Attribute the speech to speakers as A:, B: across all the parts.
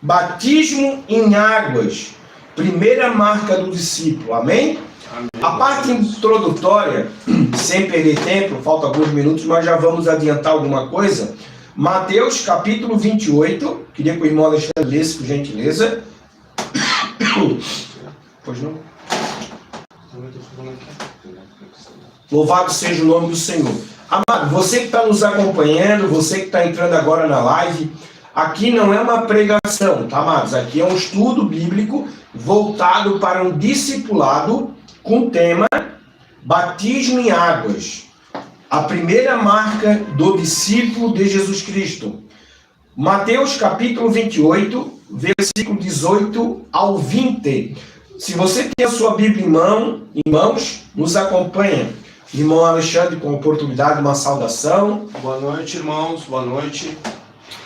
A: Batismo em águas, primeira marca do discípulo. Amém?
B: Amém.
A: A parte introdutória, sem perder tempo, falta alguns minutos, mas já vamos adiantar alguma coisa. Mateus capítulo 28, queria que o irmão Alexandre lesse, por gentileza. Pois não? Louvado seja o nome do Senhor. Amado, você que está nos acompanhando, você que está entrando agora na live, aqui não é uma pregação, tá, amados? Aqui é um estudo bíblico voltado para um discipulado com o tema batismo em águas. A primeira marca do discípulo de Jesus Cristo. Mateus capítulo 28, versículo 18 ao 20. Se você tem a sua Bíblia em mãos, nos acompanha. Irmão Alexandre, com a oportunidade, uma saudação.
B: Boa noite, irmãos. Boa noite.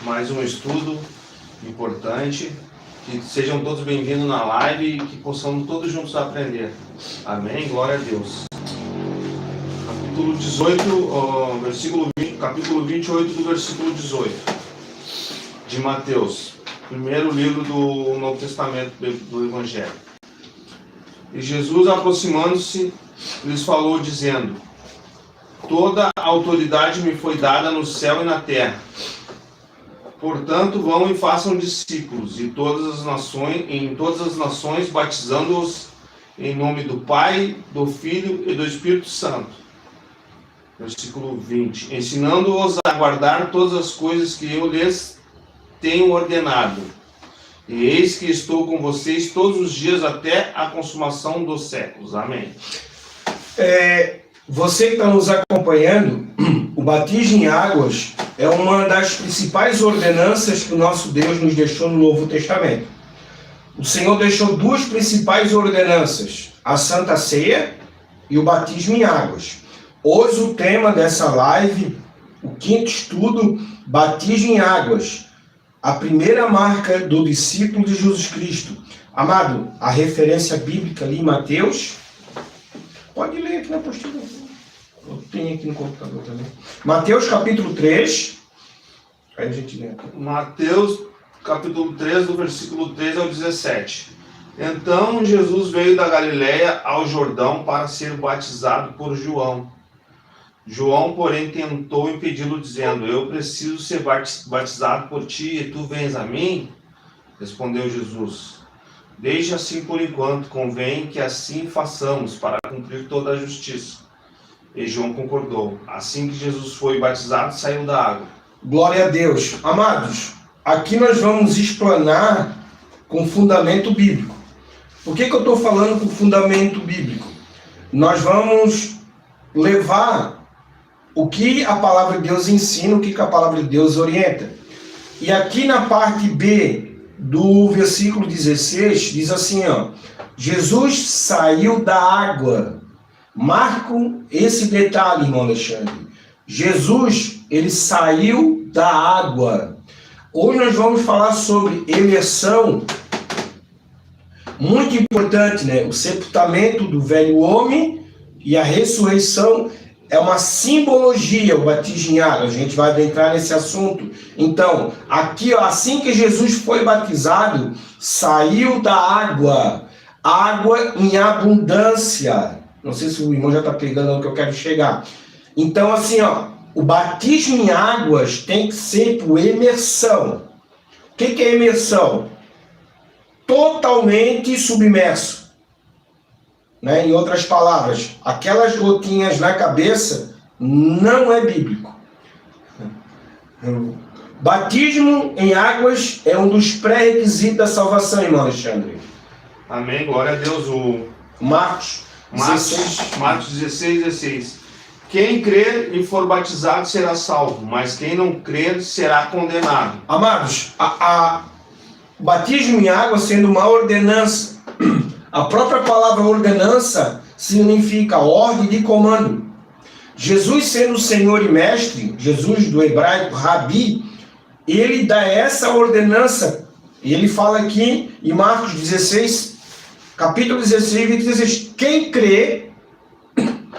B: Mais um estudo importante. Que sejam todos bem-vindos na live e que possamos todos juntos aprender. Amém? Glória a Deus. Capítulo 18, versículo 20, capítulo 28 do versículo 18 de Mateus. Primeiro livro do Novo Testamento do Evangelho. E Jesus, aproximando-se, lhes falou, dizendo: toda a autoridade me foi dada no céu e na terra. Portanto, vão e façam discípulos em todas as nações, batizando-os em nome do Pai, do Filho e do Espírito Santo. Versículo 20. Ensinando-os a guardar todas as coisas que eu lhes tenho ordenado. E eis que estou com vocês todos os dias até a consumação dos séculos. Amém.
A: Você que está nos acompanhando, o batismo em águas é uma das principais ordenanças que o nosso Deus nos deixou no Novo Testamento. O Senhor deixou duas principais ordenanças, a Santa Ceia e o batismo em águas. Hoje o tema dessa live, o quinto estudo, batismo em águas, a primeira marca do discípulo de Jesus Cristo. Amado, a referência bíblica ali em Mateus, pode ler aqui na apostila. Eu tenho aqui no computador também. Mateus capítulo 3. Aí a gente lê aqui.
B: Mateus capítulo 3, do versículo 13 ao 17. Então Jesus veio da Galileia ao Jordão para ser batizado por João. João, porém, tentou impedi-lo, dizendo: eu preciso ser batizado por ti, e tu vens a mim? Respondeu Jesus: deixe assim por enquanto, convém que assim façamos, para cumprir toda a justiça. E João concordou. Assim que Jesus foi batizado, saiu da água.
A: Glória a Deus. Amados, aqui nós vamos explanar com fundamento bíblico. Por que eu estou falando com fundamento bíblico? Nós vamos levar o que a palavra de Deus ensina, o que a palavra de Deus orienta. E aqui na parte B do versículo 16, diz assim, ó: Jesus saiu da água. Marco esse detalhe, irmão Alexandre. Jesus, ele saiu da água. Hoje nós vamos falar sobre imersão. Muito importante, né? O sepultamento do velho homem e a ressurreição é uma simbologia, o batismo em água. A gente vai adentrar nesse assunto. Então, aqui, ó, assim que Jesus foi batizado, saiu da água. Água em abundância. Não sei se o irmão já está pegando o que eu quero chegar. Então, assim, ó, o batismo em águas tem que ser por imersão. O que é imersão? Totalmente submerso. Né? Em outras palavras, aquelas gotinhas na cabeça não é bíblico. Batismo em águas é um dos pré-requisitos da salvação, irmão Alexandre.
B: Amém, glória a Deus.
A: Marcos
B: 16. Quem crer e for batizado será salvo, mas quem não crer será condenado.
A: Amados, o batismo em água sendo uma ordenança, a própria palavra ordenança significa ordem de comando. Jesus sendo Senhor e Mestre, Jesus do hebraico Rabi, ele dá essa ordenança. Ele fala aqui em Marcos 16, capítulo 16, 16, quem crê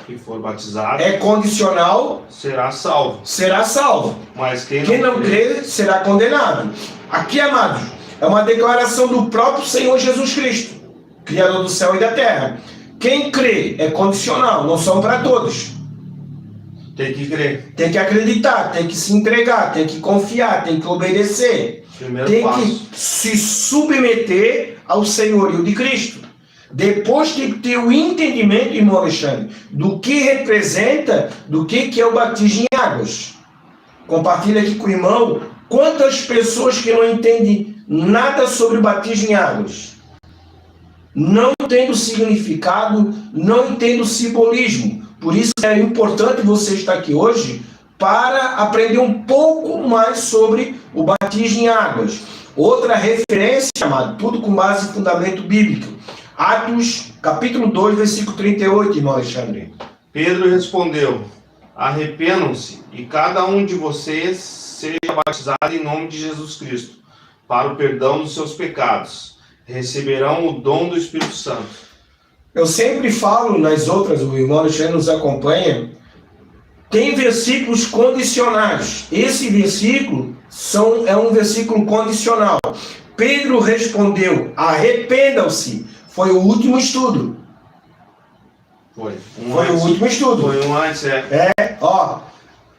B: e for batizado
A: é condicional,
B: será salvo.
A: Será salvo.
B: Mas
A: quem não crê será condenado. Aqui, amados, É uma declaração do próprio Senhor Jesus Cristo, Criador do céu e da terra. Quem crê é condicional, não são para todos.
B: Tem que crer.
A: Tem que acreditar, tem que se entregar, tem que confiar, tem que obedecer.
B: Primeiro
A: Tem
B: passo.
A: que se submeter ao senhorio de Cristo. Depois tem que ter o entendimento, irmão Alexandre, do que representa, do que é o batismo em águas. Compartilha aqui com o irmão quantas pessoas que não entendem nada sobre o batismo em águas. Não entendem o significado, não entendem o simbolismo. Por isso é importante você estar aqui hoje para aprender um pouco mais sobre o batismo em águas. Outra referência, amado, tudo com base em fundamento bíblico. Atos, capítulo 2, versículo 38, irmão Alexandre.
B: Pedro respondeu: arrependam-se e cada um de vocês seja batizado em nome de Jesus Cristo, para o perdão dos seus pecados. Receberão o dom do Espírito Santo.
A: Eu sempre falo nas outras, o irmão Alexandre nos acompanha, tem versículos condicionais. Esse versículo é um versículo condicional. Pedro respondeu: arrependam-se. Foi o último estudo.
B: Foi
A: o último estudo.
B: Foi um antes, é.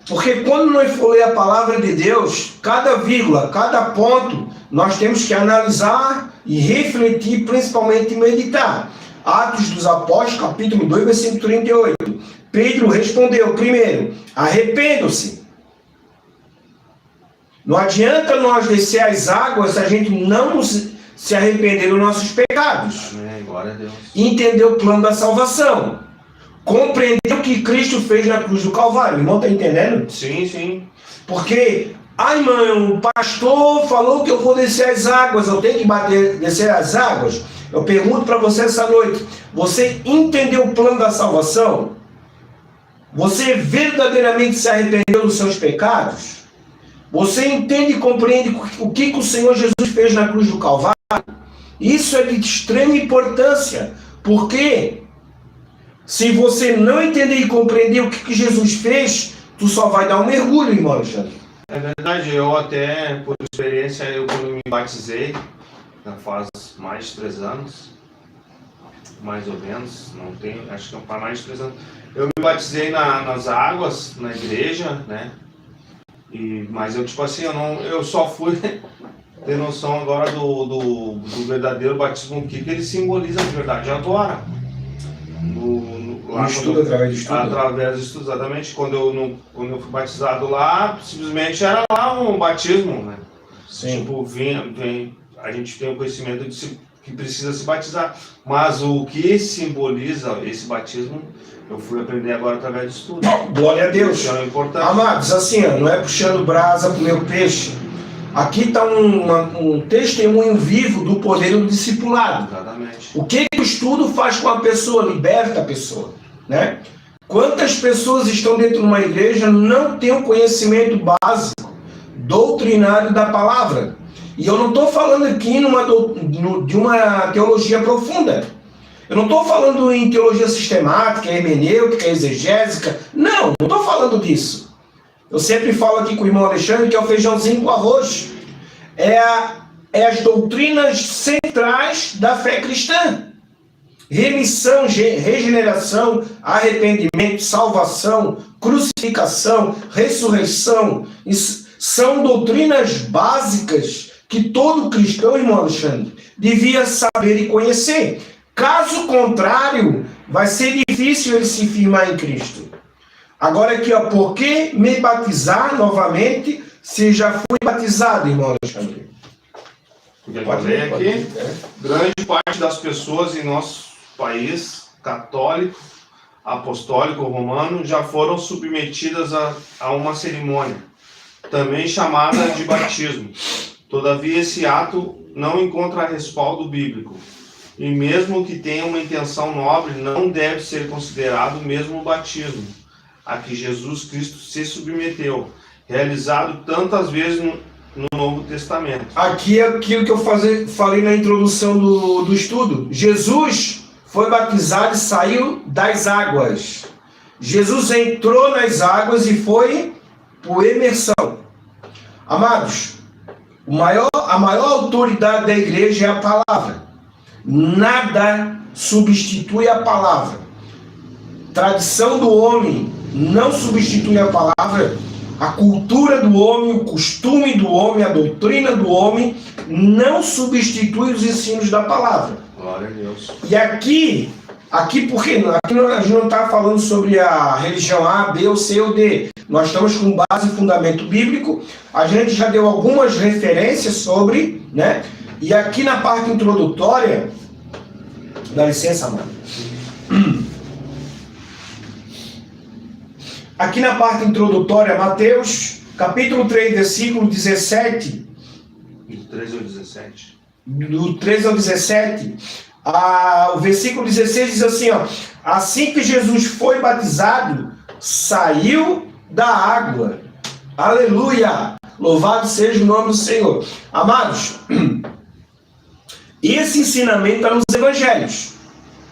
A: Porque quando nós for ler a palavra de Deus, cada vírgula, cada ponto, nós temos que analisar e refletir, principalmente meditar. Atos dos Apóstolos, capítulo 2, versículo 38. Pedro respondeu primeiro: arrependam-se. Não adianta nós descer as águas se a gente não se arrepender dos nossos pecados.
B: Amém, glória a Deus.
A: Entender o plano da salvação. Compreender o que Cristo fez na cruz do Calvário. O irmão está entendendo?
B: Sim, sim.
A: Porque, irmão, o pastor falou que eu vou descer as águas, eu tenho que descer as águas. Eu pergunto para você essa noite: você entendeu o plano da salvação? Você verdadeiramente se arrependeu dos seus pecados? Você entende e compreende o que o Senhor Jesus fez na cruz do Calvário? Isso é de extrema importância, porque se você não entender e compreender o que Jesus fez, tu só vai dar um mergulho, irmão Alexandre.
B: É verdade, eu até, por experiência, eu quando me batizei, já faz mais de 3 anos, mais ou menos, não tenho, acho que faz mais de 3 anos. Eu me batizei nas águas, na igreja, né? Mas eu, tipo assim, eu só fui ter noção agora do verdadeiro batismo, o que ele simboliza de verdade agora.
A: Através de estudo.
B: Através de estudo, exatamente. Quando eu fui batizado lá, simplesmente era lá um batismo, né?
A: Sim.
B: Tipo, a gente tem o conhecimento de que precisa se batizar. Mas o que simboliza esse batismo, eu fui aprender agora através de estudo.
A: Glória a Deus.
B: Isso é importante.
A: Amados, assim, não é puxando brasa pro meu peixe. Aqui está um testemunho vivo do poder do discipulado.
B: Exatamente.
A: O que o estudo faz com a pessoa? Liberta a pessoa, né? Quantas pessoas estão dentro de uma igreja não têm o conhecimento básico, doutrinário da palavra? E eu não estou falando aqui de uma teologia profunda. Eu não estou falando em teologia sistemática, hermenêutica, exegésica. Não estou falando disso. Eu sempre falo aqui com o irmão Alexandre que é o feijãozinho com arroz. É as doutrinas centrais da fé cristã. Remissão, regeneração, arrependimento, salvação, crucificação, ressurreição. Isso são doutrinas básicas que todo cristão, irmão Alexandre, devia saber e conhecer. Caso contrário, vai ser difícil ele se firmar em Cristo. Agora aqui, por que me batizar novamente se já fui batizado, irmão Alexandre?
B: Porque eu falei aqui, grande parte das pessoas em nosso país, católico, apostólico, romano, já foram submetidas a uma cerimônia, também chamada de batismo. Todavia, esse ato não encontra respaldo bíblico. E mesmo que tenha uma intenção nobre, não deve ser considerado mesmo o batismo a que Jesus Cristo se submeteu, realizado tantas vezes no Novo Testamento.
A: Aqui é aquilo que eu falei na introdução do estudo. Jesus foi batizado e saiu das águas. Jesus entrou nas águas e foi por imersão. Amados, A maior autoridade da igreja é a palavra. Nada substitui a palavra. Tradição do homem não substitui a palavra. A cultura do homem, o costume do homem, a doutrina do homem não substitui os ensinos da palavra.
B: Glória a Deus.
A: E aqui porque aqui a gente não está falando sobre a religião A, B, ou C ou D. Nós estamos com base e fundamento bíblico. A gente já deu algumas referências sobre, né? E aqui na parte introdutória, dá licença, mano. Aqui na parte introdutória, Mateus, capítulo 3, versículo 17.
B: Do 13 ao 17.
A: Do 13 ao 17. O versículo 16 diz assim, ó. Assim que Jesus foi batizado, saiu da água. Aleluia! Louvado seja o nome do Senhor. Amados, esse ensinamento está nos evangelhos,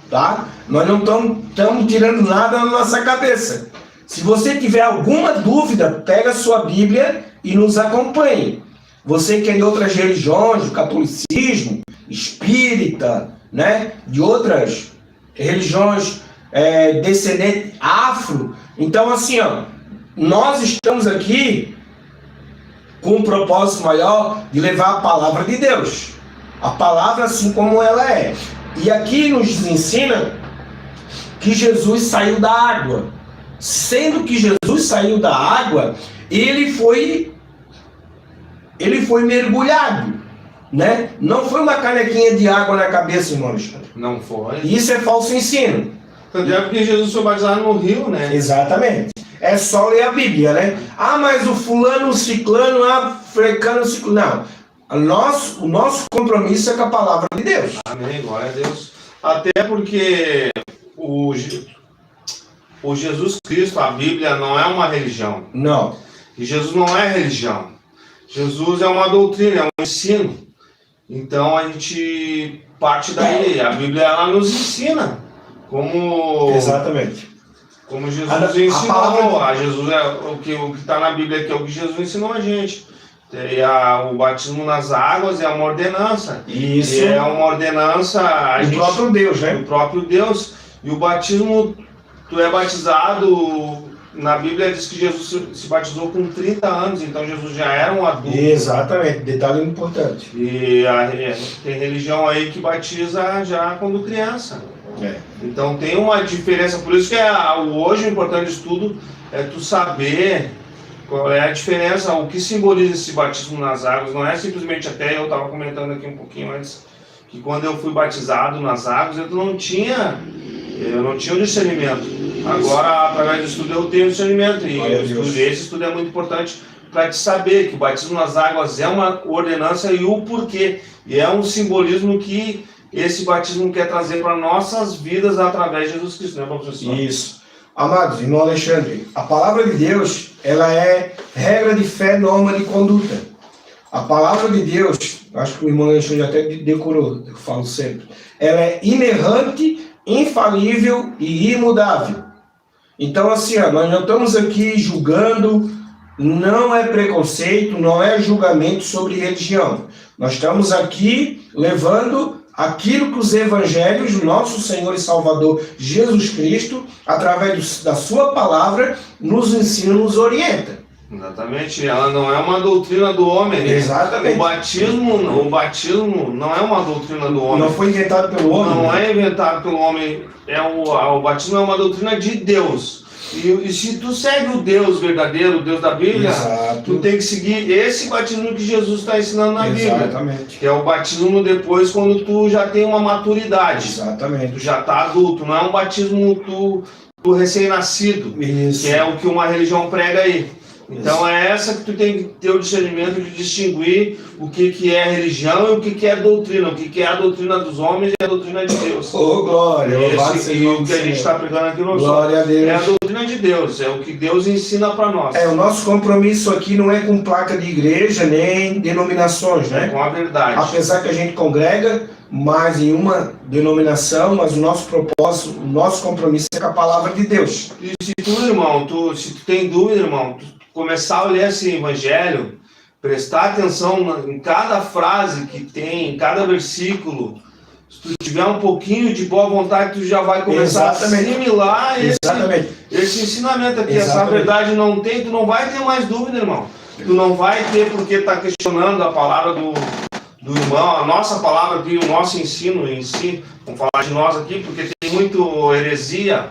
A: tá? Nós não estamos tirando nada na nossa cabeça. Se você tiver alguma dúvida, pega a sua Bíblia e nos acompanhe. Você que é de outras religiões, do catolicismo, espírita, né? De outras religiões descendentes afro. Então, assim, ó, nós estamos aqui com um propósito maior de levar a palavra de Deus. A palavra assim como ela é. E aqui nos ensina que Jesus saiu da água. Sendo que Jesus saiu da água, ele foi mergulhado, né? Não foi uma canequinha de água na cabeça, irmão Alexandre.
B: Não foi.
A: Isso é falso ensino.
B: Tanto é porque Jesus foi batizado no rio, né?
A: Exatamente. É só ler a Bíblia, né? Ah, mas o fulano, o ciclano, frecano, o ciclano. Não. O nosso compromisso é com a palavra de Deus.
B: Amém, glória a Deus. Até porque o Jesus Cristo, a Bíblia, não é uma religião.
A: Não.
B: E Jesus não é religião. Jesus é uma doutrina, é um ensino. Então a gente parte daí. A Bíblia ela nos ensina como.
A: Exatamente.
B: Como Jesus ensinou. Jesus o que está na Bíblia aqui é o que Jesus ensinou a gente. E o batismo nas águas é uma ordenança.
A: Isso.
B: E é uma ordenança.
A: Do próprio Deus, né?
B: Do próprio Deus. E o batismo. Tu é batizado, na Bíblia diz que Jesus se batizou com 30 anos, então Jesus já era um adulto. Exatamente,
A: detalhe importante.
B: E tem religião aí que batiza já quando criança. Então tem uma diferença, por isso que hoje o importante estudo é tu saber qual é a diferença, o que simboliza esse batismo nas águas. Não é simplesmente, até eu estava comentando aqui um pouquinho antes, que quando eu fui batizado nas águas eu não tinha o discernimento. Agora, através do estudo, eu tenho discernimento. E esse estudo é muito importante para te saber que o batismo nas águas é uma ordenança e o porquê. E é um simbolismo que esse batismo quer trazer para nossas vidas através de Jesus Cristo, né, professor?
A: Isso. Amados, irmão Alexandre, a palavra de Deus, ela é regra de fé, norma de conduta. A palavra de Deus, acho que o irmão Alexandre até decorou, eu falo sempre, ela é inerrante, infalível e imutável. Então, assim, nós não estamos aqui julgando, não é preconceito, não é julgamento sobre religião. Nós estamos aqui levando aquilo que os evangelhos do nosso Senhor e Salvador Jesus Cristo, através da sua palavra, nos ensina, nos orienta.
B: Exatamente, ela não é uma doutrina do homem. Né?
A: Exatamente.
B: O batismo não é uma doutrina do homem.
A: Não foi inventado pelo homem.
B: Não é inventado pelo homem. O batismo é uma doutrina de Deus. E se tu segue o Deus verdadeiro, o Deus da Bíblia,
A: exato,
B: tu tem que seguir esse batismo que Jesus está ensinando na Bíblia.
A: Exatamente.
B: Que é o batismo depois quando tu já tem uma maturidade.
A: Exatamente.
B: Tu já está adulto. Não é um batismo do recém-nascido.
A: Isso.
B: Que é o que uma religião prega aí. Então é essa que tu tem que ter o discernimento de distinguir o que é religião e o que é doutrina, o que é a doutrina dos homens e a doutrina de Deus.
A: Oh, glória!
B: E o que a gente está pregando aqui no
A: glória a Deus.
B: É a doutrina de Deus, é o que Deus ensina para nós.
A: O nosso compromisso aqui não é com placa de igreja, nem denominações, né?
B: É com a verdade.
A: Apesar que a gente congrega mais em uma denominação, mas o nosso propósito, o nosso compromisso é com a palavra de Deus.
B: E se tu, irmão, se tu tem dúvida, irmão, tu começar a ler esse evangelho, prestar atenção em cada frase que tem, em cada versículo. Se tu tiver um pouquinho de boa vontade, tu já vai começar a assimilar esse ensinamento aqui. Essa verdade não tem, tu não vai ter mais dúvida, irmão. Tu não vai ter porque está questionando a palavra do irmão, a nossa palavra aqui, o nosso ensino em si. Vamos falar de nós aqui, porque tem muito heresia,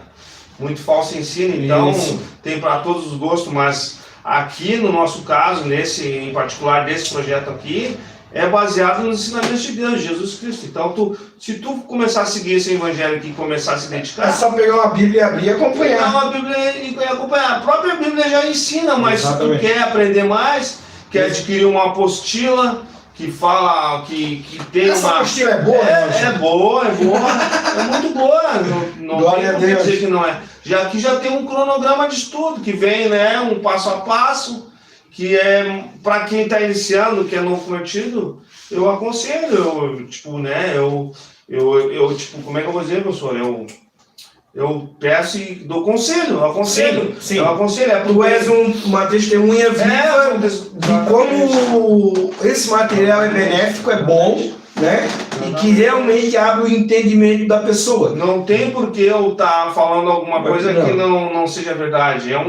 B: muito falso ensino, então tem para todos os gostos, mas aqui no nosso caso, em particular desse projeto aqui, é baseado nos ensinamentos de Deus, Jesus Cristo. Então, se tu começar a seguir esse evangelho aqui e começar a se dedicar...
A: É só pegar uma Bíblia e abrir e acompanhar.
B: Pegar uma Bíblia e acompanhar. A própria Bíblia já ensina, mas se tu quer aprender mais, quer adquirir uma apostila que fala, que tem
A: essa
B: uma...
A: apostila é boa,
B: é boa, é muito boa. Não tem como dizer que não é. Aqui já tem um cronograma de estudo, que vem, né, um passo a passo, que é para quem está iniciando, que é novo convertido, eu aconselho, como é que eu vou dizer, professor? Eu peço e dou conselho, eu aconselho.
A: Sim.
B: Eu aconselho.
A: Tu és uma testemunha viva de como esse material é benéfico, é bom, né? E que realmente abre o entendimento da pessoa.
B: Não tem por que eu estar falando alguma coisa que não seja verdade. É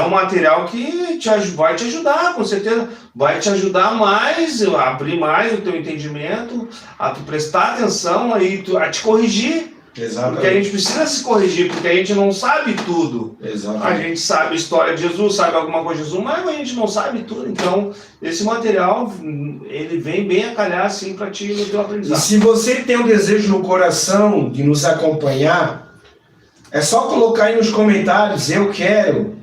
B: um material que vai te ajudar, com certeza. Vai te ajudar mais, a abrir mais o teu entendimento, a tu prestar atenção, a te corrigir.
A: Exatamente.
B: Porque a gente precisa se corrigir, porque a gente não sabe tudo.
A: Exatamente.
B: A gente sabe a história de Jesus, sabe alguma coisa de Jesus, mas a gente não sabe tudo. Então, esse material, ele vem bem a calhar, assim, para ti no teu aprendizado.
A: E se você tem um desejo no coração de nos acompanhar, é só colocar aí nos comentários, eu quero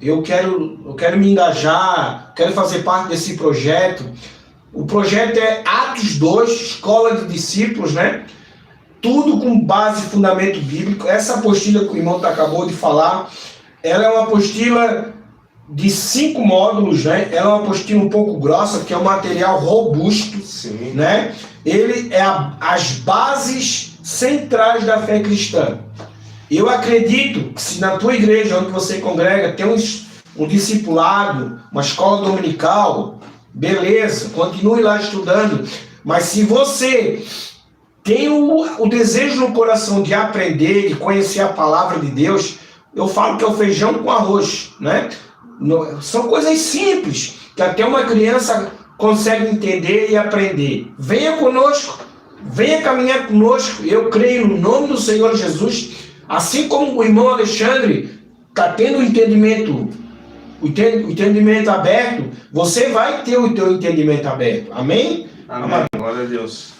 A: me engajar, quero fazer parte desse projeto. O projeto é Atos 2, Escola de Discípulos, né? Tudo com base e fundamento bíblico. Essa apostila que o irmão acabou de falar, ela é uma apostila de 5 módulos, né? Ela é uma apostila um pouco grossa, porque é um material robusto.
B: Sim.
A: Né? Ele é as bases centrais da fé cristã. Eu acredito que se na tua igreja, onde você congrega, tem um discipulado, uma escola dominical, beleza, continue lá estudando. Mas se você tem o desejo no coração de aprender, de conhecer a palavra de Deus, eu falo que é o feijão com arroz, né? São coisas simples, que até uma criança consegue entender e aprender. Venha conosco, venha caminhar conosco, eu creio no nome do Senhor Jesus, assim como o irmão Alexandre está tendo o entendimento aberto, você vai ter o teu entendimento aberto. Amém?
B: Amém. Glória a Deus.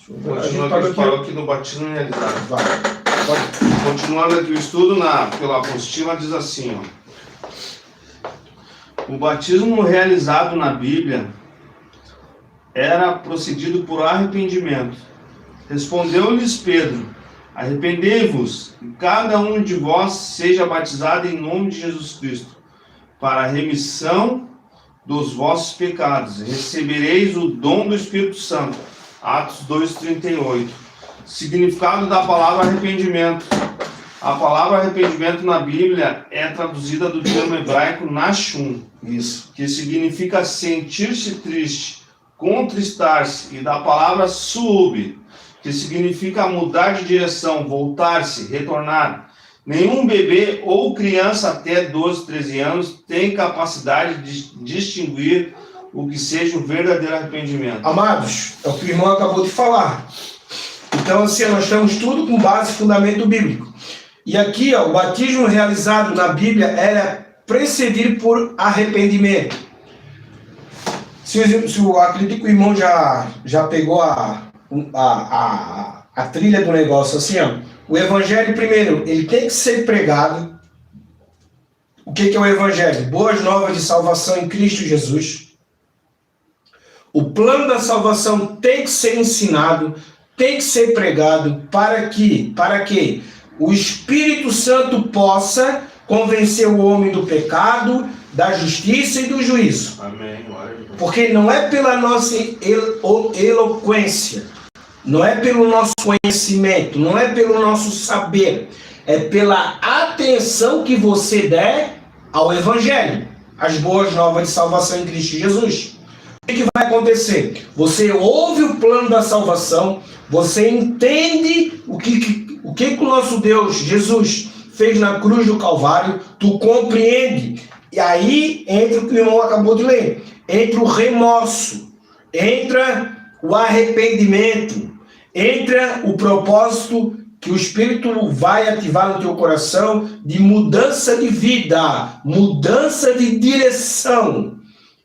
B: Continua que a gente parou aqui no batismo realizado. Continuando aqui o estudo pela apostila, diz assim, o batismo realizado na Bíblia era procedido por arrependimento. Respondeu-lhes Pedro, arrependei-vos, e cada um de vós seja batizado em nome de Jesus Cristo, para a remissão dos vossos pecados. Recebereis o dom do Espírito Santo. Atos 2:38. Significado da palavra arrependimento. A palavra arrependimento na Bíblia é traduzida do termo hebraico nashum, que significa sentir-se triste, contristar-se, e da palavra sub, que significa mudar de direção, voltar-se, retornar. Nenhum bebê ou criança até 12, 13 anos tem capacidade de distinguir o que seja o verdadeiro arrependimento.
A: Amados, é o que o irmão acabou de falar. Então, assim, nós temos tudo com base e fundamento bíblico. E aqui, o batismo realizado na Bíblia era precedido por arrependimento. Acredito que o irmão já pegou a trilha do negócio, assim, o evangelho, primeiro, ele tem que ser pregado. O que é o evangelho? Boas novas de salvação em Cristo Jesus. O plano da salvação tem que ser ensinado, tem que ser pregado, para que o Espírito Santo possa convencer o homem do pecado, da justiça e do juízo.
B: Amém.
A: Porque não é pela nossa eloquência, não é pelo nosso conhecimento, não é pelo nosso saber, é pela atenção que você der ao Evangelho, as boas novas de salvação em Cristo Jesus. O que vai acontecer? Você ouve o plano da salvação, você entende o que o nosso Deus, Jesus, fez na cruz do Calvário, tu compreende. E aí entra o que o irmão acabou de ler. Entra o remorso, entra o arrependimento, entra o propósito que o Espírito vai ativar no teu coração de mudança de vida, mudança de direção.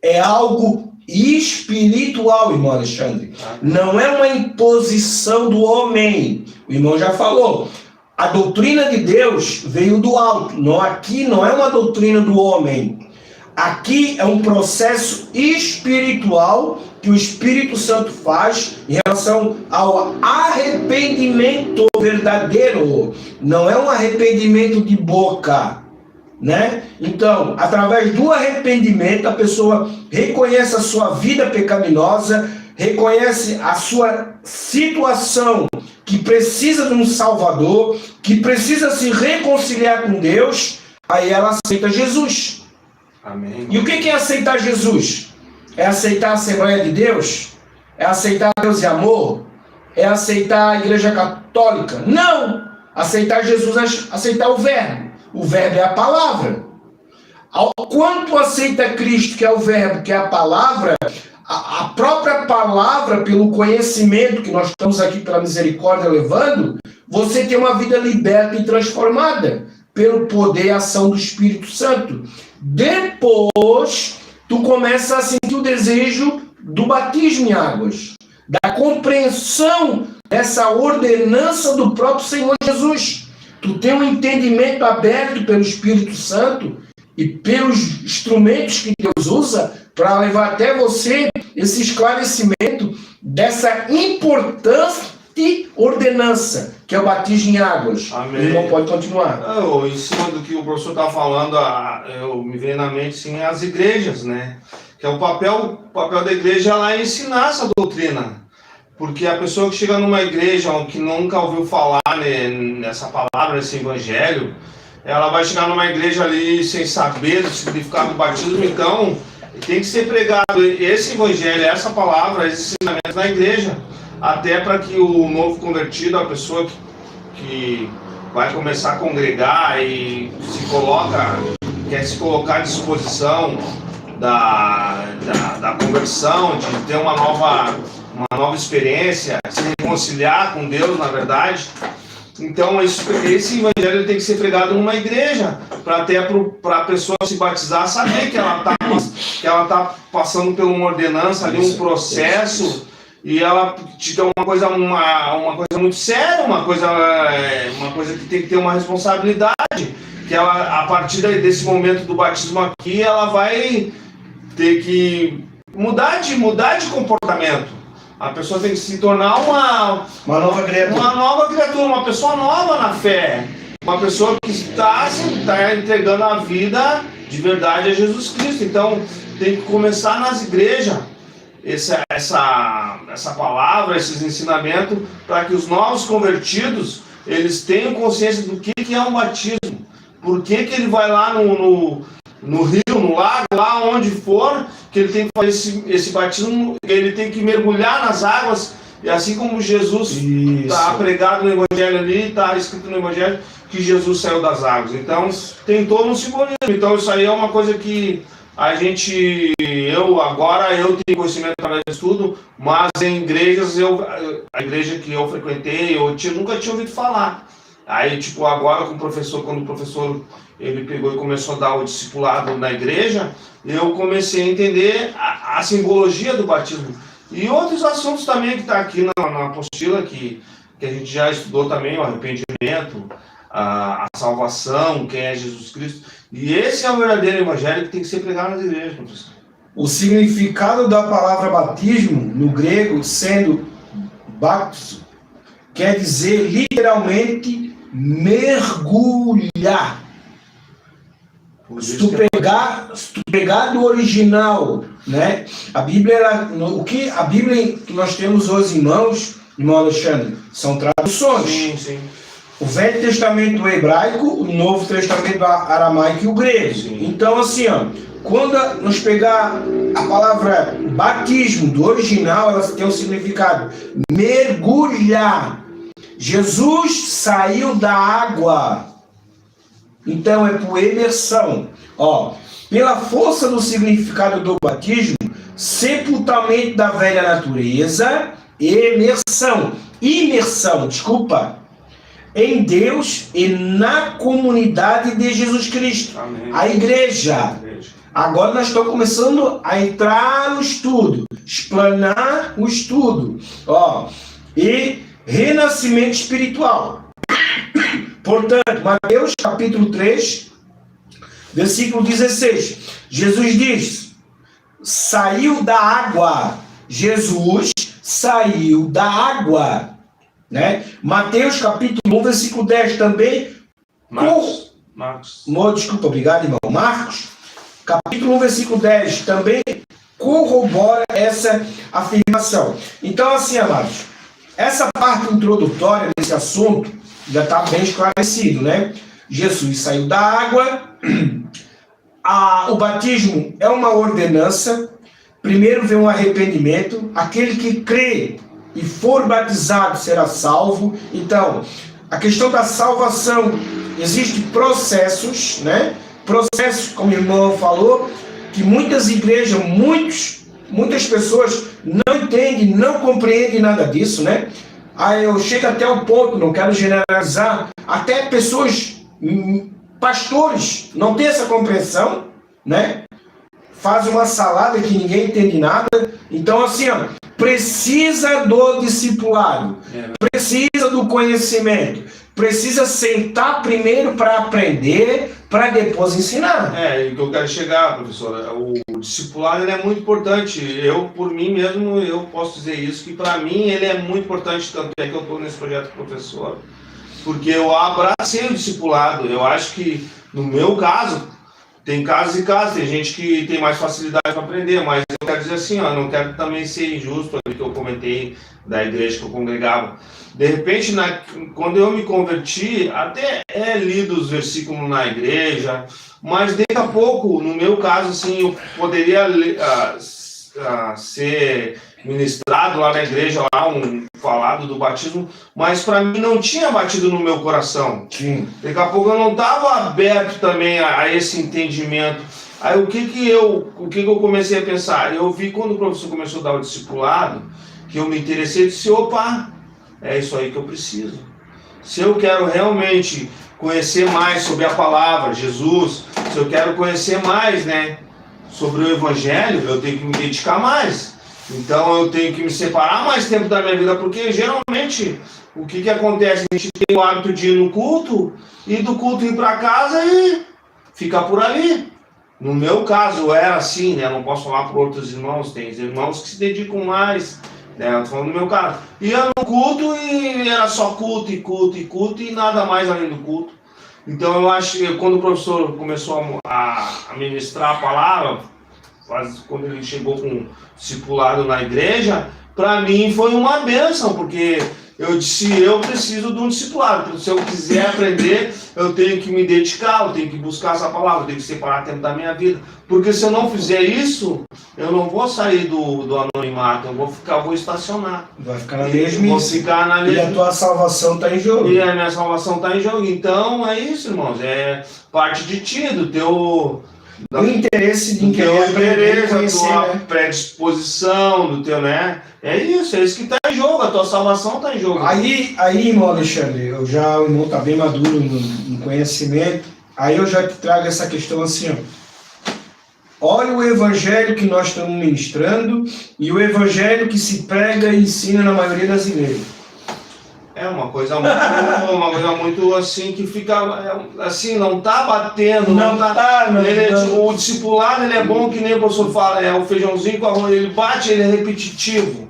A: É algo espiritual, irmão Alexandre. Não é uma imposição do homem. O irmão já falou. A doutrina de Deus veio do alto. Não, aqui não é uma doutrina do homem. Aqui é um processo espiritual que o Espírito Santo faz em relação ao arrependimento verdadeiro. Não é um arrependimento de boca, né? Então, através do arrependimento, a pessoa reconhece a sua vida pecaminosa, reconhece a sua situação que precisa de um Salvador, que precisa se reconciliar com Deus, aí ela aceita Jesus.
B: Amém.
A: E o que é aceitar Jesus? É aceitar a Assembleia de Deus? É aceitar Deus e amor? É aceitar a Igreja Católica? Não! Aceitar Jesus é aceitar o Verbo. O Verbo é a palavra. Ao quanto aceita Cristo, que é o Verbo, que é a palavra, a própria palavra, pelo conhecimento que nós estamos aqui pela misericórdia levando, você tem uma vida liberta e transformada pelo poder e ação do Espírito Santo. Depois, tu começa a sentir o desejo do batismo em águas, da compreensão dessa ordenança do próprio Senhor Jesus. Tu tem um entendimento aberto pelo Espírito Santo e pelos instrumentos que Deus usa para levar até você esse esclarecimento dessa importante ordenança, que é o batismo em águas.
B: Amém.
A: O irmão pode continuar.
B: Em cima do que o professor está falando, me vem na mente sim, as igrejas, né? Que é o papel da igreja lá é ensinar essa doutrina. Porque a pessoa que chega numa igreja que nunca ouviu falar nessa palavra, nesse evangelho, ela vai chegar numa igreja ali sem saber do significado do batismo, então tem que ser pregado esse evangelho, essa palavra, esses ensinamentos na igreja, até para que o novo convertido, a pessoa que vai começar a congregar e quer se colocar à disposição da conversão, de ter uma nova experiência, se reconciliar com Deus, na verdade. Então esse evangelho tem que ser pregado numa igreja, para a pessoa se batizar, saber que ela está passando por uma ordenança ali, um processo, e ela te dá uma coisa muito séria, uma coisa que tem que ter uma responsabilidade, que ela, a partir desse momento do batismo aqui, ela vai ter que mudar de comportamento. A pessoa tem que se tornar uma nova criatura, uma pessoa nova na fé. Uma pessoa que está entregando a vida de verdade a Jesus Cristo. Então, tem que começar nas igrejas essa palavra, esses ensinamentos, para que os novos convertidos, eles tenham consciência do que é um batismo. Por que ele vai lá no rio, no lago, lá onde for, que ele tem que fazer esse batismo, ele tem que mergulhar nas águas, e assim como Jesus está pregado no Evangelho ali, está escrito no Evangelho que Jesus saiu das águas. Então, tem todo um simbolismo. Então, isso aí é uma coisa que eu tenho conhecimento através do estudo, mas em igrejas, a igreja que eu frequentei, nunca tinha ouvido falar. Aí, agora quando o professor ele pegou e começou a dar o discipulado na igreja, eu comecei a entender a simbologia do batismo. E outros assuntos também que está aqui na apostila, que a gente já estudou também, o arrependimento, a salvação, quem é Jesus Cristo. E esse é o verdadeiro evangelho que tem que ser pregado nas igrejas, professor.
A: O significado da palavra batismo, no grego, sendo baptizo, quer dizer literalmente mergulhar. Se tu pegar do original, né? A Bíblia que nós temos hoje em mãos, irmão Alexandre, são traduções.
B: Sim.
A: O Velho Testamento hebraico, o Novo Testamento aramaico e o grego.
B: Sim.
A: Então, assim, Quando nós pegar a palavra batismo do original, ela tem um significado mergulhar. Jesus saiu da água, então é por imersão. Pela força do significado do batismo, sepultamento da velha natureza, imersão, em Deus e na comunidade de Jesus Cristo.
B: Amém.
A: A igreja. Agora nós estamos começando a entrar no estudo, explanar o estudo. E renascimento espiritual. Portanto, Mateus capítulo 3, versículo 16. Jesus diz, saiu da água. Jesus saiu da água. Né? Mateus capítulo 1, versículo 10 também.
B: Marcos.
A: Desculpa, obrigado, irmão. Marcos capítulo 1, versículo 10 também corrobora essa afirmação. Então, assim, amados, essa parte introdutória desse assunto já está bem esclarecido, né? Jesus saiu da água, o batismo é uma ordenança. Primeiro vem um arrependimento, aquele que crê e for batizado será salvo. Então, a questão da salvação, existem processos, né? Processos, como o irmão falou, que muitas igrejas, muitas pessoas não entendem, não compreendem nada disso, né? Aí eu chego até um ponto, não quero generalizar, até pessoas, pastores, não têm essa compreensão, né? Faz uma salada que ninguém entende nada. Então, assim, precisa do discipulado, precisa do conhecimento, precisa sentar primeiro para aprender, para depois ensinar.
B: E que eu quero chegar, professora, o discipulado ele é muito importante. Eu, por mim mesmo, eu posso dizer isso, que para mim ele é muito importante, tanto é que eu estou nesse projeto professor, porque eu abracei o discipulado. Eu acho que, no meu caso, tem casos e casos, tem gente que tem mais facilidade para aprender, mas eu quero dizer assim, não quero também ser injusto, ali que eu comentei da igreja que eu congregava. De repente, quando eu me converti, até lido os versículos na igreja, mas daqui a pouco, no meu caso, assim, eu poderia ser ministrado lá na igreja, falado do batismo, mas para mim não tinha batido no meu coração.
A: Sim.
B: Daqui a pouco eu não estava aberto também a esse entendimento. Aí o que eu comecei a pensar? Eu vi quando o professor começou a dar o discipulado, que eu me interessei e disse, opa, é isso aí que eu preciso. Se eu quero realmente conhecer mais sobre a palavra, Jesus, se eu quero conhecer mais, né, sobre o Evangelho, eu tenho que me dedicar mais. Então eu tenho que me separar mais tempo da minha vida, porque geralmente o que acontece? A gente tem o hábito de ir no culto, e do culto ir para casa e ficar por ali. No meu caso era assim, né? Não posso falar para outros irmãos, tem irmãos que se dedicam mais, né? Eu tô falando no meu caso. Ia no culto e era só culto e nada mais além do culto. Então eu acho que quando o professor começou a ministrar a palavra, quando ele chegou com o discipulado na igreja, para mim foi uma bênção, porque eu disse, eu preciso de um discipulado. Se eu quiser aprender, eu tenho que me dedicar, eu tenho que buscar essa palavra, eu tenho que separar tempo da minha vida. Porque se eu não fizer isso, eu não vou sair do anonimato, eu vou estacionar.
A: Vai ficar na mesmice.
B: Vou ficar na mesmice.
A: E a tua salvação está em jogo.
B: E a minha salvação está em jogo. Então é isso, irmãos, é parte de ti, do teu...
A: O interesse de querer aprender, conhecer,
B: a tua
A: né?
B: predisposição, do teu, né? É isso que está em jogo, a tua salvação está em jogo.
A: Aí, irmão Alexandre, o irmão está bem maduro no conhecimento, aí eu já te trago essa questão assim, olha o evangelho que nós estamos ministrando e o evangelho que se prega e ensina na maioria das igrejas.
B: É uma coisa muito assim, que fica assim, não tá batendo, o discipulado ele é bom, que nem o professor fala, é o feijãozinho com arroz, ele bate, ele é repetitivo,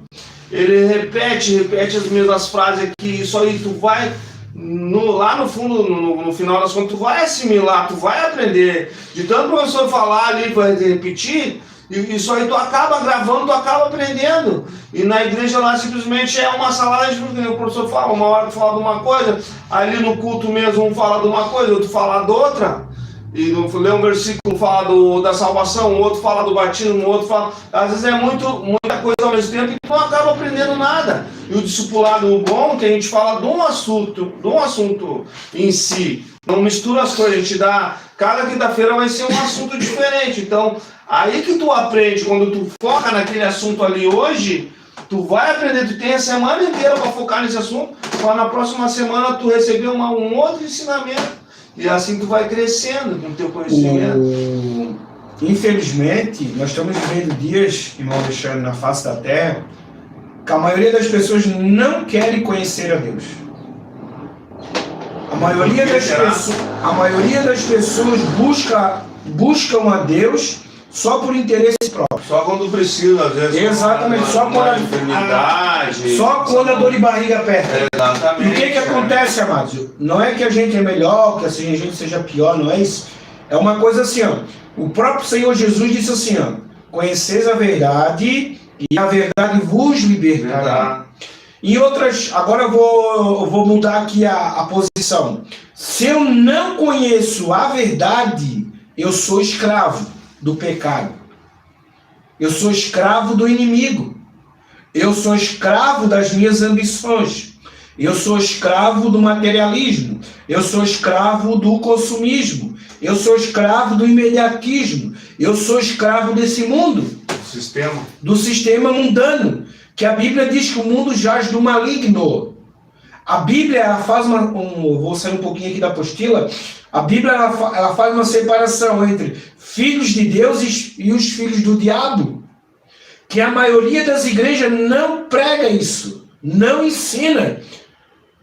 B: ele repete as mesmas frases aqui, isso aí tu vai, lá no fundo, no final das contas, tu vai assimilar, tu vai aprender, de tanto o professor falar ali, vai repetir, isso aí tu acaba gravando, tu acaba aprendendo. E na igreja lá simplesmente é uma salada de fruta. O professor fala, uma hora tu fala de uma coisa, ali no culto mesmo um fala de uma coisa, outro fala de outra. e lê um versículo fala da salvação, um outro fala do batismo, um outro fala... Às vezes é muita coisa ao mesmo tempo e tu não acaba aprendendo nada. E o discipulado bom, que a gente fala de um assunto em si. Não mistura as coisas, a gente dá... Cada quinta-feira vai ser um assunto diferente. Então, aí que tu aprende, quando tu foca naquele assunto ali hoje, tu vai aprender, tu tem a semana inteira para focar nesse assunto, para na próxima semana tu receber um outro ensinamento. E assim tu vai crescendo com o teu conhecimento.
A: Infelizmente, nós estamos vivendo dias, irmão Alexandre, na face da terra, que a maioria das pessoas não querem conhecer a Deus. A maioria das pessoas buscam a Deus só por interesse próprio.
B: Só quando precisa, às vezes.
A: Exatamente, só quando a dor de barriga aperta.
B: Exatamente.
A: E o que acontece, amados? Não é que a gente é melhor, que a gente seja pior, não é isso. É uma coisa assim, ó. O próprio Senhor Jesus disse assim, ó: conheceis a verdade e a verdade vos libertará. Em outras, agora eu vou mudar aqui a posição. Se eu não conheço a verdade, eu sou escravo do pecado. Eu sou escravo do inimigo. Eu sou escravo das minhas ambições. Eu sou escravo do materialismo. Eu sou escravo do consumismo. Eu sou escravo do imediatismo. Eu sou escravo desse mundo. Do sistema mundano. Que a Bíblia diz que o mundo jaz do maligno. A Bíblia ela faz vou sair um pouquinho aqui da apostila. A Bíblia ela faz uma separação entre filhos de Deus e os filhos do diabo. Que a maioria das igrejas não prega isso, não ensina.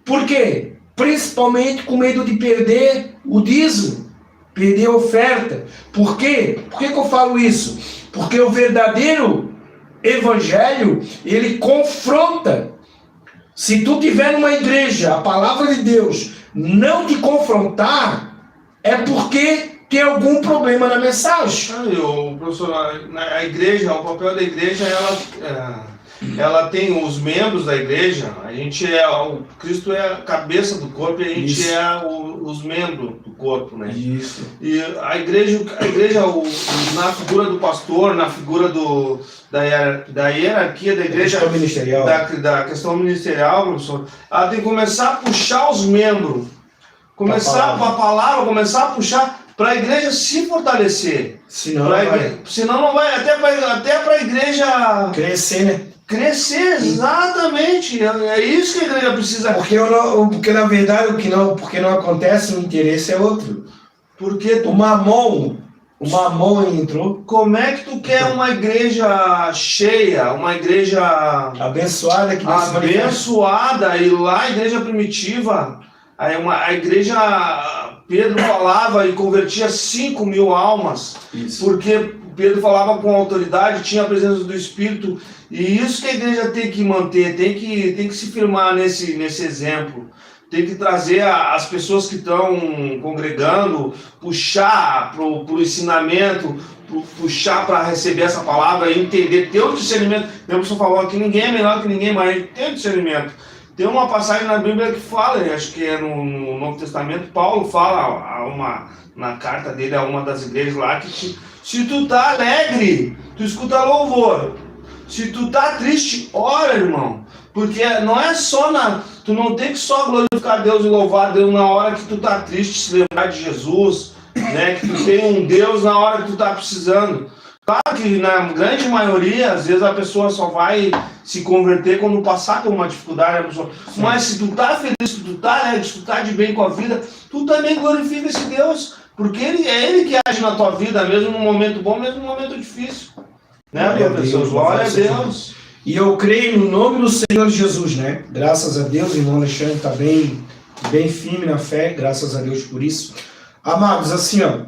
A: Por quê? Principalmente com medo de perder o dízimo, perder a oferta. Por quê? Por que eu falo isso? Porque o verdadeiro evangelho, ele confronta. Se tu tiver numa igreja, a palavra de Deus não te confrontar, é porque tem algum problema na mensagem.
B: Professor, a igreja, o papel da igreja, ela tem os membros da igreja. A gente Cristo é a cabeça do corpo e a gente
A: Isso.
B: é os membros do corpo, né?
A: Isso.
B: E a igreja na figura do pastor, na figura da hierarquia da igreja, da questão ministerial, professor, ela tem que começar a puxar os membros, começar a palavra, começar a puxar para a igreja se fortalecer.
A: Senão
B: não vai, até para a igreja
A: crescer, né?
B: Crescer, exatamente. É isso que a igreja precisa.
A: Porque na verdade porque não acontece, o interesse é outro.
B: Porque
A: o mamon entrou.
B: Como é que tu quer uma igreja cheia, uma igreja
A: abençoada,
B: e lá a igreja primitiva, a igreja Pedro falava e convertia 5.000 almas. Isso. Porque Pedro falava com autoridade, tinha a presença do Espírito. E isso que a igreja tem que manter, tem que se firmar nesse exemplo. Tem que trazer as pessoas que estão congregando, puxar para o ensinamento, puxar para receber essa palavra, entender, ter o discernimento. Meu professor falou que ninguém é melhor que ninguém, mas tem o discernimento. Tem uma passagem na Bíblia que fala, acho que é no Novo Testamento, Paulo fala na carta dele a uma das igrejas lá, que se tu tá alegre, tu escuta louvor. Se tu tá triste, ora, irmão. Porque não é só tu não tem que só glorificar Deus e louvar Deus na hora que tu tá triste, se lembrar de Jesus, né? Que tu tem um Deus na hora que tu tá precisando. Claro que na grande maioria, às vezes a pessoa só vai se converter quando passar por uma dificuldade. Mas se tu tá feliz, se tu tá alegre, se tu tá de bem com a vida, tu também glorifica esse Deus. Porque é Ele que age na tua vida, mesmo no momento bom, mesmo no momento difícil. Né, professor? Glória a Deus.
A: E eu creio no nome do Senhor Jesus, né? Graças a Deus, o irmão Alexandre está bem firme na fé, graças a Deus por isso. Amados, assim, ó,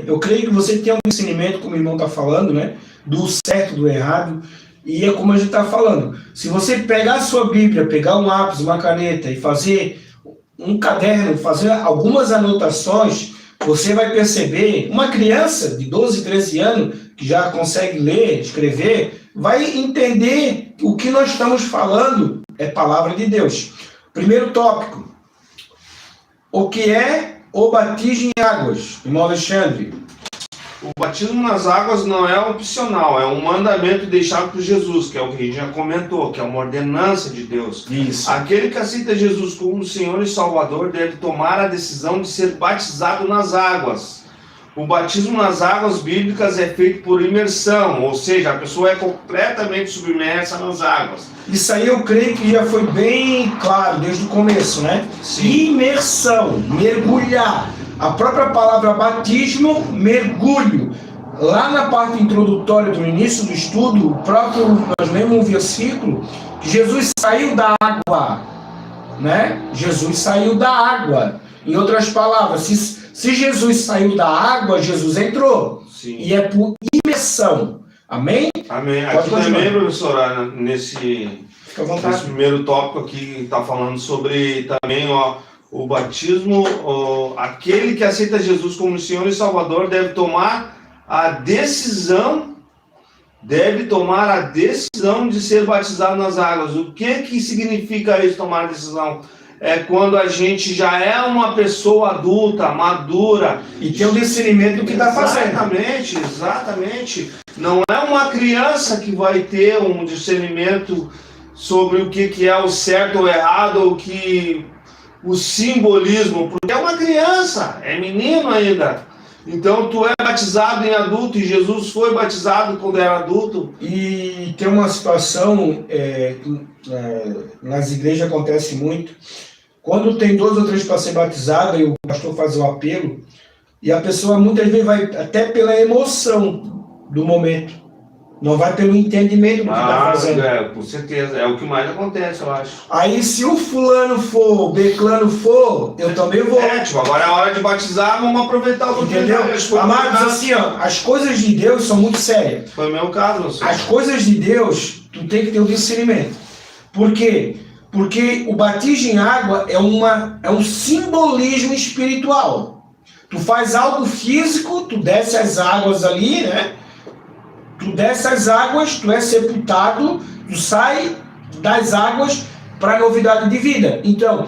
A: eu creio que você tem um ensinamento, como o irmão está falando, né? Do certo, do errado, e é como a gente está falando. Se você pegar a sua Bíblia, pegar um lápis, uma caneta e fazer um caderno, fazer algumas anotações, você vai perceber, uma criança de 12, 13 anos, que já consegue ler, escrever, vai entender o que nós estamos falando é palavra de Deus. Primeiro tópico, o que é o batismo em águas, irmão Alexandre?
B: O batismo nas águas não é opcional, é um mandamento deixado por Jesus, que é o que a gente já comentou, que é uma ordenança de Deus.
A: Isso.
B: Aquele que aceita Jesus como Senhor e Salvador deve tomar a decisão de ser batizado nas águas. O batismo nas águas bíblicas é feito por imersão, ou seja, a pessoa é completamente submersa nas águas.
A: Isso aí eu creio que já foi bem claro desde o começo, né?
B: Sim.
A: Imersão, mergulhar. A própria palavra batismo, mergulho. Lá na parte introdutória do início do estudo, nós lemos um versículo que Jesus saiu da água, né? Jesus saiu da água. Em outras palavras, se Jesus saiu da água, Jesus entrou.
B: Sim.
A: E é por imersão. Amém?
B: Amém.
A: Pode
B: Aqui
A: continuar.
B: também, professora, nesse
A: Fica à vontade.
B: esse primeiro tópico aqui está falando sobre também o batismo, aquele que aceita Jesus como Senhor e Salvador deve tomar a decisão de ser batizado nas águas. O que significa isso, tomar a decisão? É quando a gente já é uma pessoa adulta, madura.
A: E tem o discernimento do que está fazendo.
B: Exatamente. Não é uma criança que vai ter um discernimento sobre o que é o certo ou errado, o simbolismo, porque é uma criança, é menino ainda. Então tu é batizado em adulto, e Jesus foi batizado quando era adulto.
A: E tem uma situação, nas igrejas acontece muito, quando tem 2 ou 3 para ser batizado, e o pastor faz o apelo, e a pessoa muitas vezes vai até pela emoção do momento. Não vai pelo entendimento do que está fazendo.
B: Com certeza. É o que mais acontece, eu acho.
A: Aí se o fulano for, o beclano for, eu também vou.
B: Agora é a hora de batizar, vamos aproveitar o
A: Entendeu? Amados, assim, as coisas de Deus são muito sérias.
B: Foi o meu caso, não sei.
A: As coisas de Deus, tu tem que ter o discernimento. Por quê? Porque o batismo em água é um simbolismo espiritual. Tu faz algo físico, tu desce as águas ali, né? Tu desce as águas, tu é sepultado, tu sai das águas para a novidade de vida. Então,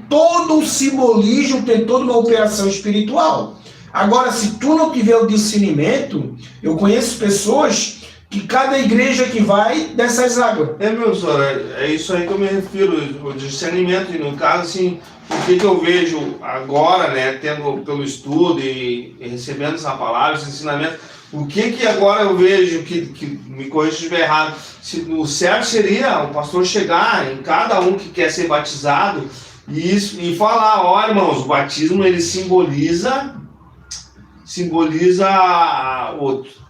A: todo um simbolismo, tem toda uma operação espiritual. Agora, se tu não tiver o discernimento, eu conheço pessoas que cada igreja que vai, desce as águas.
B: Meu senhor, é isso aí que eu me refiro, o discernimento. E no caso, assim, o que eu vejo agora, né, tendo pelo estudo e recebendo essa palavra, esse ensinamento, o que agora eu vejo, que me corrija se estiver errado, o certo seria o pastor chegar em cada um que quer ser batizado e falar, ó, irmãos, o batismo ele simboliza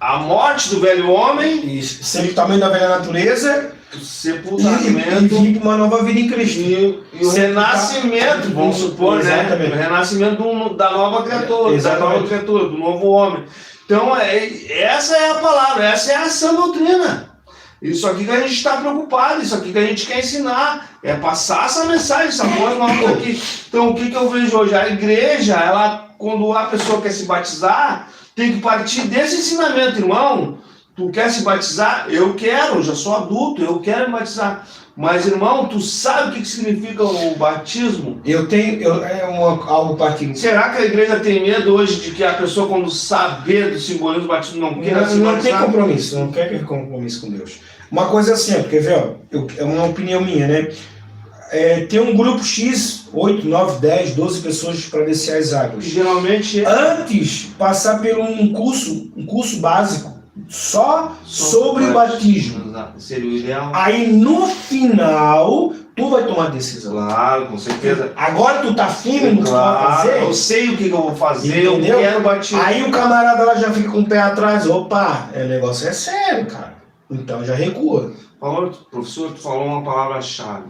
B: a morte do velho homem,
A: Isso, sepultamento da velha natureza,
B: sepultamento
A: e vir para uma nova vida em Cristo.
B: E o renascimento, vamos supor,
A: exatamente,
B: né? O renascimento da nova criatura, do novo homem. Então, essa é a palavra, essa é a sã doutrina. Isso aqui que a gente está preocupado, isso aqui que a gente quer ensinar, é passar essa mensagem, essa coisa nova aqui. Então, o que eu vejo hoje? A igreja, quando a pessoa quer se batizar, tem que partir desse ensinamento, irmão. Tu quer se batizar? Eu quero, já sou adulto, eu quero me batizar. Mas, irmão, tu sabe o que significa o batismo? Algo partindo. Será que a igreja tem medo hoje de que a pessoa, quando saber do simbolismo do batismo, não queira se batizar?
A: Não tem compromisso, não quer ter compromisso com Deus. Uma coisa assim, quer ver? É uma opinião minha, né? Tem um grupo X, 8, 9, 10, 12 pessoas para descer as águas.
B: Geralmente
A: antes passar por um curso básico só sobre o batismo.
B: Exato. Seria o ideal.
A: Aí no final tu vai tomar a decisão.
B: Claro, com certeza.
A: Agora tu tá firme no que tu vai fazer.
B: Eu sei o que eu vou fazer,
A: entendeu?
B: Eu quero batismo.
A: Aí o camarada lá já fica com o pé atrás. Opa, o negócio é sério, cara. Então já recua.
B: Professor, tu falou uma palavra-chave.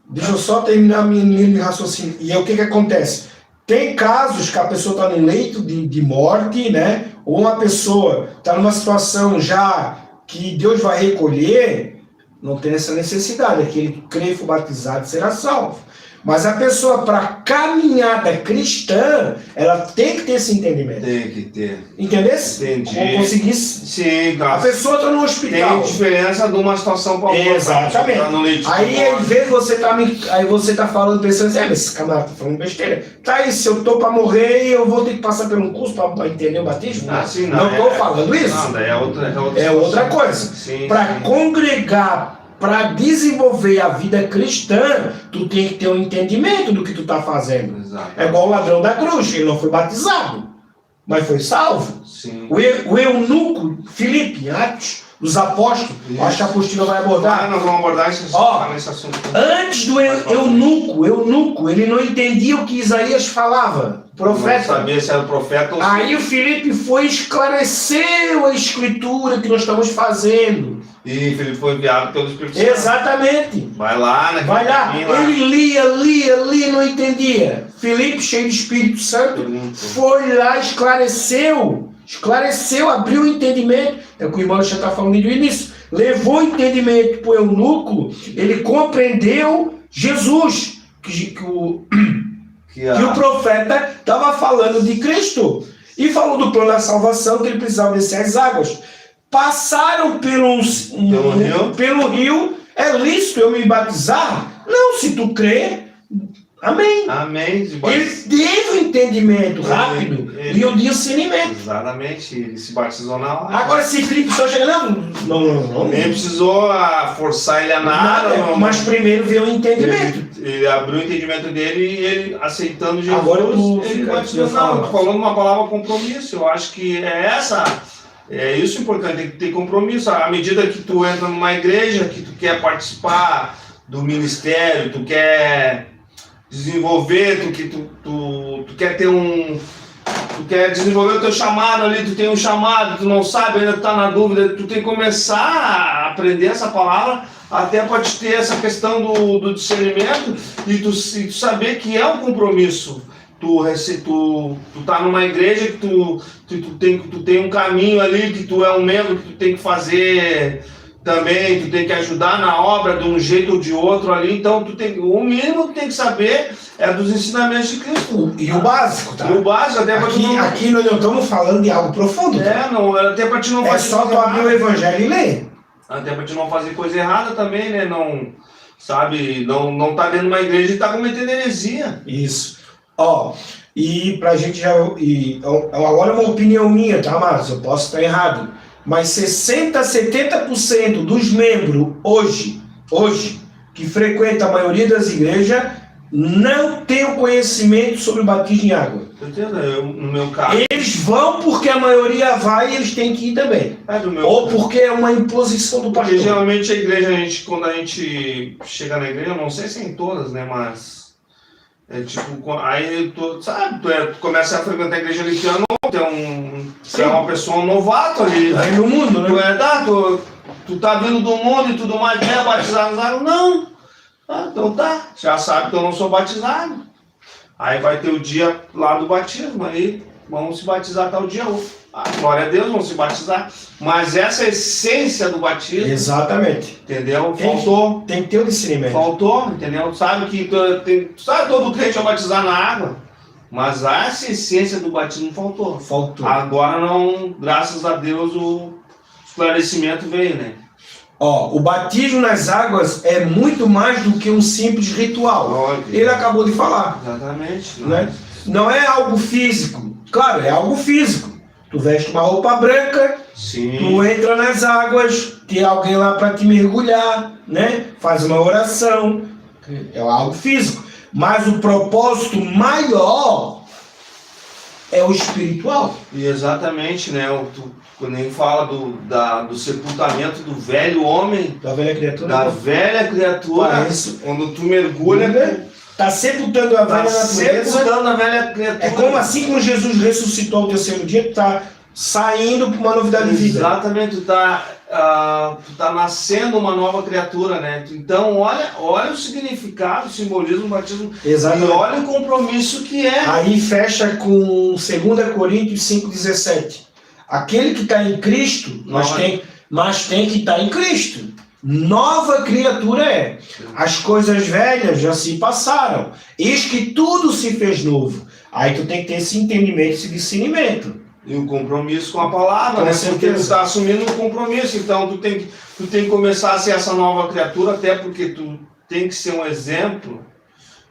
A: Deixa eu só terminar minha linha de raciocínio. E aí o que acontece? Tem casos que a pessoa está no leito de morte, né? Ou uma pessoa está numa situação já que Deus vai recolher, não tem essa necessidade. Aquele que crê e for batizado será salvo. Mas a pessoa, para caminhada cristã, ela tem que ter esse entendimento.
B: Tem que ter.
A: Entendeu?
B: Entendi.
A: Ou conseguir.
B: Sim,
A: A
B: nossa.
A: pessoa está no
B: Tem
A: hospital.
B: diferença de uma situação para outra.
A: Exatamente.
B: Tá no leite
A: Aí,
B: de
A: às vezes, você tá falando, pensando assim, mas esse camarada tá falando besteira. Tá aí, se eu tô para morrer, eu vou ter que passar por um curso para entender o batismo?
B: Ah, sim,
A: não estou
B: é,
A: falando isso.
B: Não, daí é outra
A: É outra
B: situação.
A: coisa.
B: Sim,
A: Para
B: sim.
A: congregar, para desenvolver a vida cristã, tu tem que ter um entendimento do que tu tá fazendo.
B: Exato.
A: É igual o ladrão da cruz, ele não foi batizado, mas foi salvo.
B: Sim.
A: O eunuco, Filipe, em Atos dos Apóstolos, acho que a apostila vai abordar.
B: Nós vamos abordar esse assunto.
A: Antes do eunuco, ele não entendia o que Isaías falava, profeta.
B: Não sabia se era o profeta ou se...
A: Aí o Filipe foi esclareceu a escritura que nós estamos fazendo.
B: E Felipe foi enviado pelo Espírito Santo.
A: Exatamente.
B: Vai lá, né?
A: Vai lá, ele lia, não entendia. Filipe, cheio de Espírito Santo, foi lá, esclareceu, abriu o entendimento. É o que o irmão já está falando do início. Levou o entendimento para o eunuco, ele compreendeu Jesus, que o profeta estava falando de Cristo. E falou do plano da salvação, que ele precisava descer as águas. Passaram pelo rio, é lícito eu me batizar? Não, se tu crê, amém.
B: Amém.
A: Ele teve um entendimento rápido e o discernimento.
B: Exatamente, ele se batizou na hora.
A: Agora, se Filipe só chega, não.
B: Nem precisou forçar ele a nada.
A: Mas primeiro veio o entendimento.
B: Ele abriu o entendimento dele e ele aceitando Jesus.
A: Agora
B: ele batizou. Não, tô falando uma palavra compromisso. Eu acho que é isso importante, tem que ter compromisso. À medida que tu entra numa igreja, que tu quer participar do ministério, tu quer desenvolver, tu quer ter tu quer desenvolver o teu chamado ali, tu tem um chamado, tu não sabe, ainda tá na dúvida, tu tem que começar a aprender essa palavra, até para te ter essa questão do discernimento e tu saber que é um compromisso. Tu tá numa igreja que tu tem um caminho ali, que tu é um membro, que tu tem que fazer também, tu tem que ajudar na obra de um jeito ou de outro ali, então o mínimo que tem que saber é dos ensinamentos de Cristo.
A: E o básico, tá?
B: E o básico, até para
A: aqui nós não estamos falando de algo profundo.
B: Tá? Até para te não fazer.
A: É só tu abrir o evangelho e ler.
B: Até para te não fazer coisa errada também, né? Não tá dentro de uma igreja e tá cometendo heresia.
A: Isso. E pra gente já. Agora é uma opinião minha, tá, Marcos? Eu posso estar errado. Mas 60%, 70% dos membros hoje, que frequentam a maioria das igrejas, não tem o conhecimento sobre o batismo em água.
B: No meu caso.
A: Eles vão porque a maioria vai e eles têm que ir também. Ou porque é uma imposição do pastor.
B: Porque geralmente a igreja, quando a gente chega na igreja, eu não sei se é em todas, né, mas... aí tu começa a frequentar a igreja ali que tu é uma pessoa novato ali.
A: Aí no mundo, né?
B: Tu tá vindo do mundo e tudo mais, quer batizar nos águas? Não. Então tá, já sabe que eu não sou batizado. Aí vai ter o dia lá do batismo, aí vamos se batizar tal dia. Glória a Deus, vamos se batizar. Mas essa essência do batismo...
A: Exatamente.
B: Entendeu? Faltou.
A: Tem que ter o discernimento.
B: Faltou, entendeu? Sabe que todo crente vai batizar na água, mas essa essência do batismo faltou. Agora não, graças a Deus, o esclarecimento veio, né?
A: O batismo nas águas é muito mais do que um simples ritual.
B: Óbvio.
A: Ele acabou de falar.
B: Exatamente.
A: Né? Não é algo físico. Claro, é algo físico. Tu veste uma roupa branca,
B: sim,
A: tu entra nas águas, tem alguém lá para te mergulhar, né? Faz uma oração. É algo físico. Mas o propósito maior é o espiritual.
B: E exatamente, né? Quando ele fala do sepultamento do velho homem,
A: da velha criatura,
B: quando tu mergulha, né?
A: Está sepultando a velha natureza. É como assim como Jesus ressuscitou ao terceiro dia, tu está saindo para uma novidade de vida.
B: Exatamente, tu tá nascendo uma nova criatura, né? Então olha o significado, o simbolismo do batismo.
A: Exatamente.
B: E olha o compromisso que é.
A: Aí fecha com 2 Coríntios 5,17. Aquele que está em Cristo, mas tem que estar em Cristo. nova criatura é. As coisas velhas já se passaram, eis que tudo se fez novo. Aí tu tem que ter esse entendimento, esse discernimento.
B: E o compromisso com a palavra,
A: Com
B: né?
A: certeza.
B: Porque tu está assumindo um compromisso, então tu tem que começar a ser essa nova criatura, até porque tu tem que ser um exemplo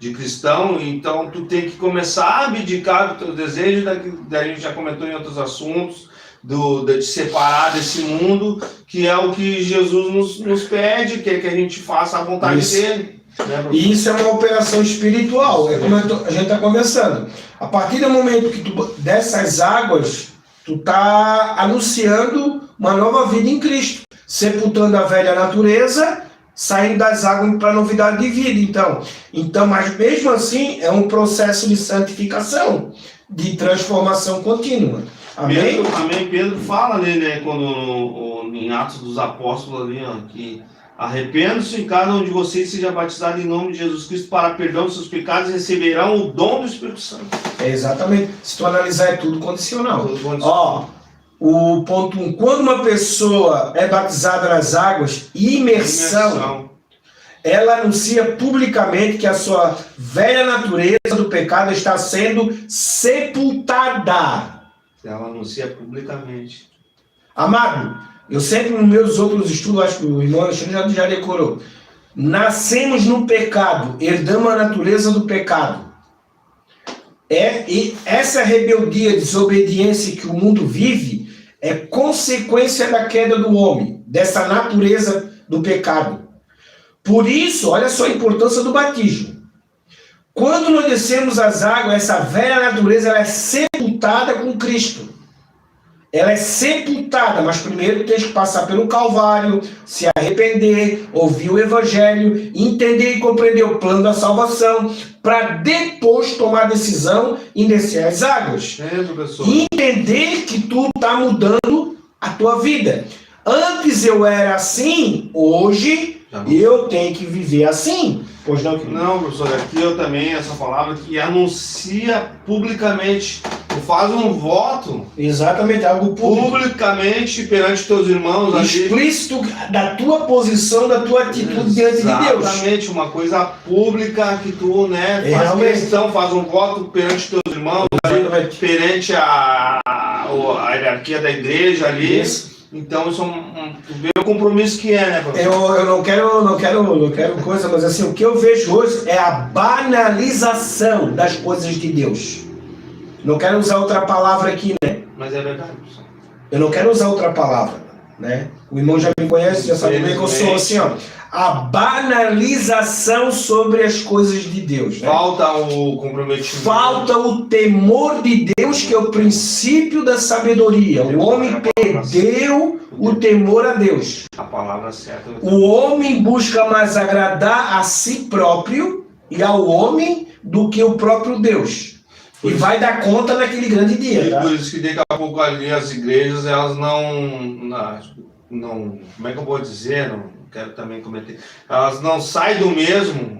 B: de cristão, então tu tem que começar a abdicar do teu desejo, a gente já comentou em outros assuntos, de separar desse mundo, que é o que Jesus nos pede, que é que a gente faça a vontade dele. Né,
A: e isso é uma operação espiritual, é como a gente está conversando. A partir do momento que tu dessas águas, tu está anunciando uma nova vida em Cristo, sepultando a velha natureza, saindo das águas para a novidade de vida. Então, mas mesmo assim é um processo de santificação, de transformação contínua. Amém?
B: Pedro fala ali, né, quando em Atos dos Apóstolos ali, ó, que arrependam-se e cada um de vocês seja batizado em nome de Jesus Cristo para perdão dos seus pecados e receberão o dom do Espírito Santo.
A: É exatamente. Se tu analisar, é tudo condicional.
B: Tudo condicional.
A: O ponto 1, quando uma pessoa é batizada nas águas, imersão, ela anuncia publicamente que a sua velha natureza do pecado está sendo sepultada.
B: Ela anuncia publicamente.
A: Amado, eu sempre nos meus outros estudos, acho que o irmão Alexandre já decorou. Nascemos no pecado, herdamos a natureza do pecado. E essa rebeldia, desobediência que o mundo vive é consequência da queda do homem, dessa natureza do pecado. Por isso, olha só a importância do batismo. Quando nós descemos as águas, essa velha natureza ela é sepultada com Cristo. Ela é sepultada, mas primeiro tens que passar pelo Calvário, se arrepender, ouvir o Evangelho, entender e compreender o plano da salvação, para depois tomar a decisão em descer as águas.
B: Professor.
A: E entender que tu está mudando a tua vida. Antes eu era assim, hoje eu tenho que viver assim. Pois não?
B: Não, professor, aqui eu também, essa palavra que anuncia publicamente. Tu faz um voto.
A: Exatamente, algo público.
B: Publicamente perante teus irmãos.
A: Explícito ali, da tua posição, da tua atitude diante de Deus.
B: Exatamente, uma coisa pública que tu, né, faz questão, faz um voto perante teus irmãos, ali, perante a hierarquia da igreja ali.
A: Isso.
B: Então isso tu vê o compromisso que é, né, professor?
A: Eu não quero coisa, mas assim, o que eu vejo hoje é a banalização das coisas de Deus. Não quero usar outra palavra aqui, né?
B: Mas é verdade, professor.
A: Eu não quero usar outra palavra, né? O irmão já me conhece, já sabe bem que eu sou assim, ó. A banalização sobre as coisas de Deus. Né?
B: Falta o comprometimento.
A: Falta o temor de Deus, que é o princípio da sabedoria. O homem perdeu o temor a Deus.
B: A palavra certa.
A: O homem busca mais agradar a si próprio e ao homem do que o próprio Deus. E vai dar conta naquele grande dia.
B: E por isso que daqui a pouco ali as igrejas, elas não como é que eu vou dizer? Não quero também cometer. Elas não saem do mesmo.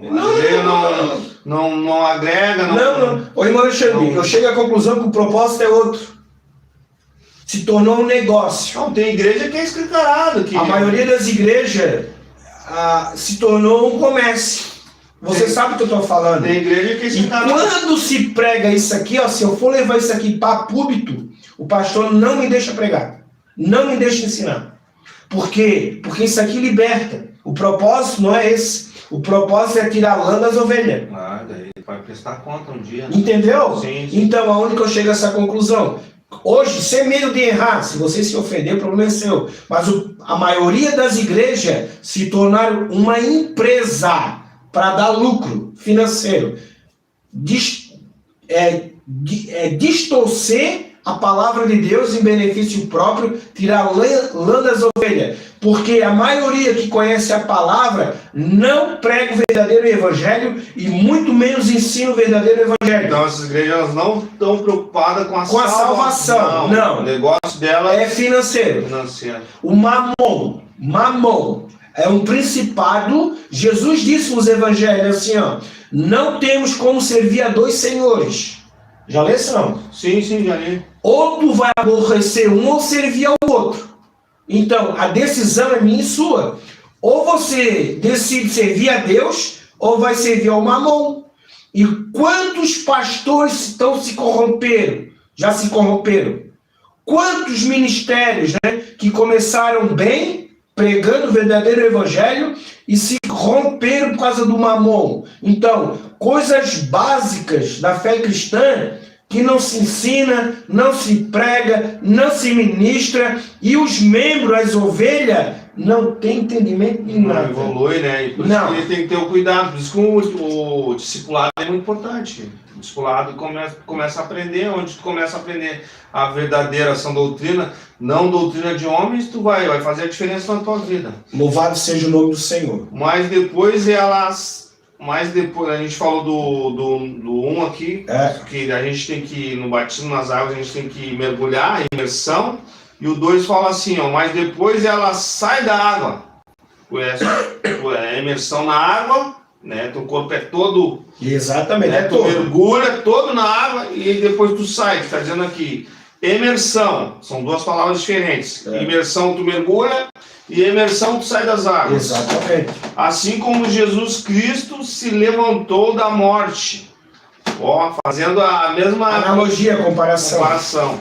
B: Não agrega.
A: Não. Ô, irmão Alexandre, eu chego à conclusão que o propósito é outro. Se tornou um negócio.
B: Não, tem igreja que é escancarada aqui.
A: A maioria das igrejas se tornou um comércio. Você sabe o que eu estou falando.
B: Tem igreja que é escancarada.
A: E quando se prega isso aqui, ó, se eu for levar isso aqui para púlpito, o pastor não me deixa pregar. Não me deixa ensinar. Por quê? Porque isso aqui liberta. O propósito não é esse. O propósito é tirar a lã das ovelhas.
B: Daí vai prestar conta um dia. Né?
A: Entendeu?
B: Sim.
A: Então, aonde que eu chego a essa conclusão? Hoje, sem medo de errar, se você se ofender, o problema é seu. Mas a maioria das igrejas se tornaram uma empresa para dar lucro financeiro. Distorcer a palavra de Deus em benefício próprio, tirar lã das ovelhas. Porque a maioria que conhece a palavra não prega o verdadeiro evangelho e muito menos ensina o verdadeiro evangelho.
B: Então essas igrejas não estão preocupadas com a
A: salvação. Não.
B: O negócio dela
A: é financeiro. O mamon é um principado. Jesus disse nos evangelhos assim, ó, não temos como servir a dois senhores. Já lê isso não?
B: Sim, já li.
A: Ou tu vai aborrecer um ou servir ao outro. Então, a decisão é minha e sua. Ou você decide servir a Deus, ou vai servir ao mamon. E quantos pastores se corromperam? Já se corromperam. Quantos ministérios, né, que começaram bem, pregando o verdadeiro evangelho, e se romperam por causa do mamon. Então, coisas básicas da fé cristã que não se ensina, não se prega, não se ministra, e os membros, as ovelhas, não têm entendimento de nada.
B: Não evolui, né? E por isso que ele tem que ter o cuidado. Por isso que o discipulado é muito importante. O discipulado começa a aprender, onde tu começa a aprender a verdadeira sã doutrina, não doutrina de homens, tu vai fazer a diferença na tua vida.
A: Louvado seja o nome do Senhor.
B: Mas depois a gente falou do 1 aqui, que a gente tem que, no batismo nas águas, a gente tem que mergulhar, imersão. E o 2 fala assim, ó, mas depois ela sai da água. É imersão na água, né? Teu corpo é todo...
A: Exatamente,
B: né? Tu mergulha todo na água e depois tu sai. Está dizendo aqui, imersão. São duas palavras diferentes. Imersão tu mergulha e imersão tu sai das águas.
A: Exatamente.
B: Assim como Jesus Cristo se levantou da morte. Ó, fazendo a mesma...
A: Analogia, comparação.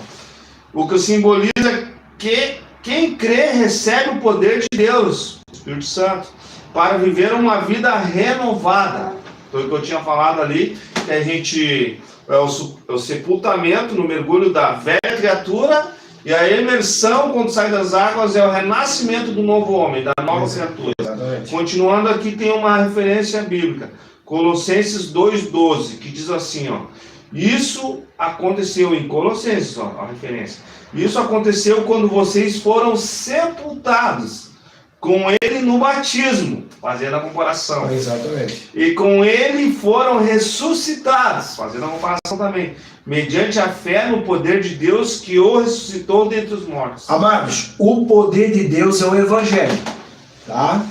B: O que simboliza que quem crê recebe o poder de Deus, Espírito Santo, para viver uma vida renovada. Foi o que eu tinha falado ali, que a gente é o sepultamento no mergulho da velha criatura, e a imersão, quando sai das águas, é o renascimento do novo homem, da nova criatura. Exatamente. Continuando aqui, tem uma referência bíblica, Colossenses 2,12, que diz assim, ó, isso aconteceu em Colossenses, ó, a referência. Isso aconteceu quando vocês foram sepultados com ele no batismo, fazendo a comparação.
A: Exatamente.
B: E com ele foram ressuscitados, fazendo a comparação também, mediante a fé no poder de Deus que o ressuscitou dentre os mortos.
A: Amados, o poder de Deus é o evangelho, tá?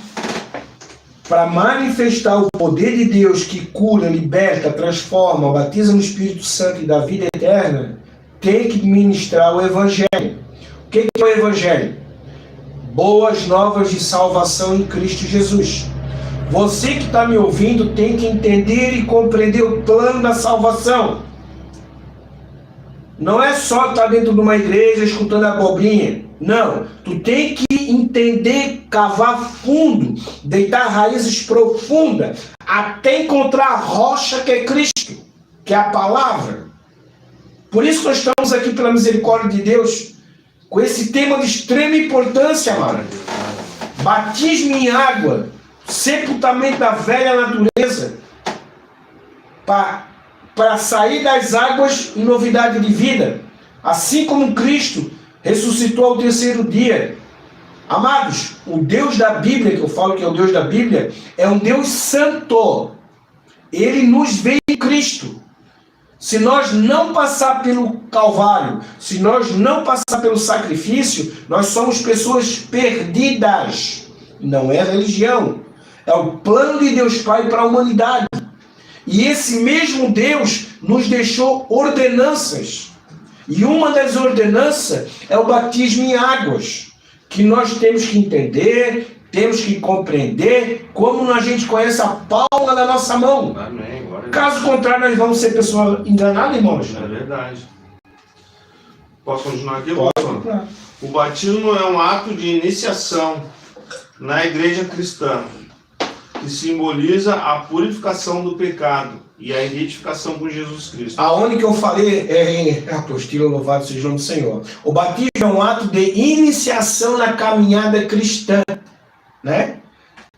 A: Para manifestar o poder de Deus que cura, liberta, transforma, batiza no Espírito Santo e dá vida eterna, tem que ministrar o Evangelho. O que é o Evangelho? Boas novas de salvação em Cristo Jesus. Você que está me ouvindo tem que entender e compreender o plano da salvação. Não é só estar dentro de uma igreja escutando abobrinha. Não, tu tem que entender, cavar fundo, deitar raízes profundas, até encontrar a rocha que é Cristo, que é a palavra. Por isso nós estamos aqui pela misericórdia de Deus, com esse tema de extrema importância, amado. Batismo em água, sepultamento da velha natureza, para sair das águas em novidade de vida, assim como Cristo ressuscitou ao terceiro dia. Amados, o Deus da Bíblia, que eu falo que é o Deus da Bíblia, é um Deus santo. Ele nos veio em Cristo. Se nós não passar pelo Calvário, se nós não passar pelo sacrifício, nós somos pessoas perdidas. Não é religião. É o plano de Deus Pai para a humanidade. E esse mesmo Deus nos deixou ordenanças. E uma das ordenanças é o batismo em águas, que nós temos que entender, temos que compreender, como a gente conhece a palma da nossa mão.
B: Amém.
A: Caso contrário, nós vamos ser pessoas enganadas, irmãos.
B: É verdade. Posso continuar aqui?
A: Pode.
B: O batismo é um ato de iniciação na igreja cristã, que simboliza a purificação do pecado e a identificação com Jesus Cristo.
A: Aonde que eu falei é em apostila, louvado seja o nome do Senhor. O batismo é um ato de iniciação na caminhada cristã, né?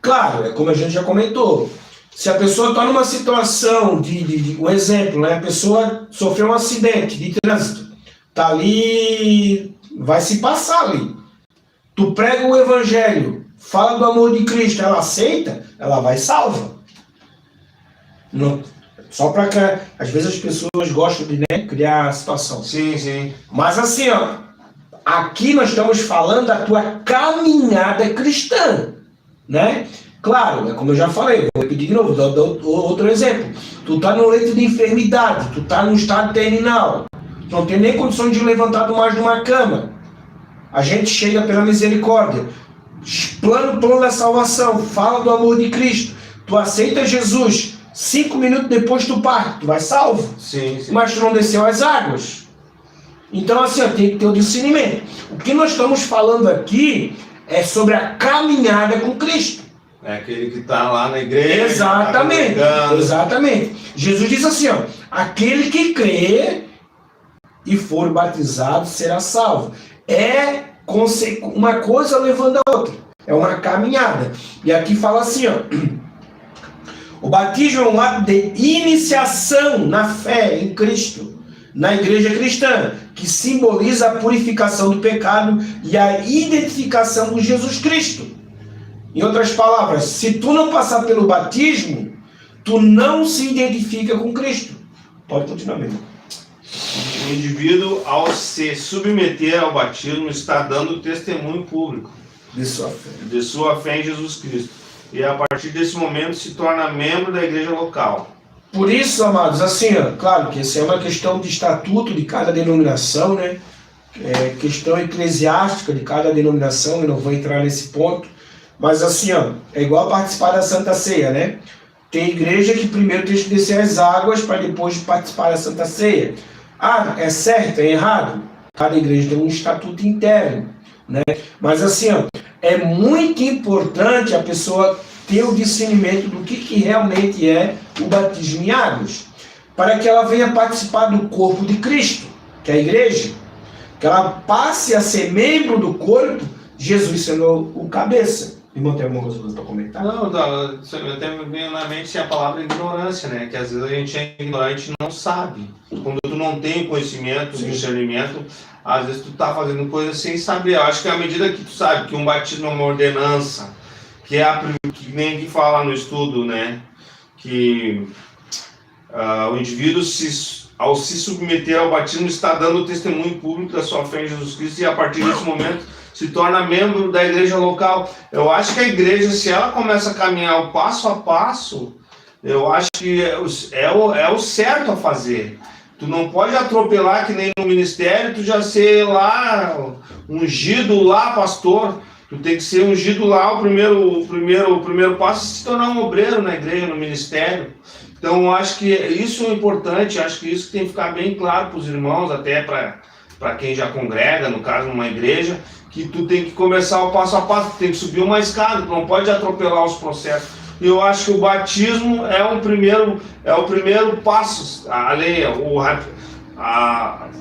A: Claro, é como a gente já comentou. Se a pessoa está numa situação um exemplo, né? A pessoa sofreu um acidente de trânsito, tá ali, vai se passar ali. Tu prega o evangelho, fala do amor de Cristo, ela aceita, ela vai salva. Não, só para que às vezes as pessoas gostam de, né, criar a situação.
B: Sim, sim.
A: Mas assim, ó, aqui nós estamos falando da tua caminhada cristã, né? Claro, é como eu já falei, vou repetir de novo, dou outro exemplo. Tu tá no leito de enfermidade, tu tá no estado terminal, tu não tem nem condições de levantar mais de uma cama. A gente chega pela misericórdia. plano da salvação, fala do amor de Cristo. Tu aceita Jesus, 5 minutos depois tu parte, tu vai salvo.
B: Sim.
A: Mas tu não desceu as águas. Então assim, ó, tem que ter o discernimento. O que nós estamos falando aqui é sobre a caminhada com Cristo.
B: É aquele que está lá na igreja.
A: Exatamente. Exatamente. Jesus diz assim, ó, aquele que crê e for batizado será salvo. É uma coisa levando a outra. É uma caminhada. E aqui fala assim, ó, o batismo é um ato de iniciação na fé em Cristo, na igreja cristã, que simboliza a purificação do pecado e a identificação com Jesus Cristo. Em outras palavras, se tu não passar pelo batismo, tu não se identifica com Cristo. Pode continuar mesmo.
B: O indivíduo, ao se submeter ao batismo, está dando testemunho público
A: De
B: sua fé em Jesus Cristo. E a partir desse momento se torna membro da igreja local.
A: Por isso, amados, assim, ó, claro que essa é uma questão de estatuto de cada denominação, né? É questão eclesiástica de cada denominação, eu não vou entrar nesse ponto. Mas assim, ó, é igual participar da Santa Ceia, né? Tem igreja que primeiro tem que descer as águas para depois participar da Santa Ceia. Ah, é certo, é errado? Cada igreja tem um estatuto interno, né? Mas assim, ó, é muito importante a pessoa ter o discernimento do que realmente é o batismo em águas, para que ela venha participar do corpo de Cristo, que é a igreja, que ela passe a ser membro do corpo, Jesus sendo o cabeça. Irmão, tem alguma coisa para comentar?
B: Não, até me vem na mente a palavra ignorância, né? Que às vezes a gente é ignorante e não sabe. Quando tu não tem conhecimento, discernimento, às vezes tu tá fazendo coisas sem saber. Eu acho que à medida que tu sabe que um batismo é uma ordenança, que nem que fala no estudo, né? Que o indivíduo, ao se submeter ao batismo, está dando o testemunho público da sua fé em Jesus Cristo e a partir desse momento se torna membro da igreja local. Eu acho que a igreja, se ela começa a caminhar o passo a passo, eu acho que é o certo a fazer. Tu não pode atropelar que nem no ministério, tu já ser lá, ungido lá, pastor. Tu tem que ser ungido lá, o primeiro passo é se tornar um obreiro na igreja, no ministério. Então, eu acho que isso é importante, acho que isso tem que ficar bem claro para os irmãos, até para quem já congrega, no caso, numa igreja, que tu tem que começar o passo a passo, tu tem que subir uma escada, tu não pode atropelar os processos. E eu acho que o batismo é o primeiro passo, a lei,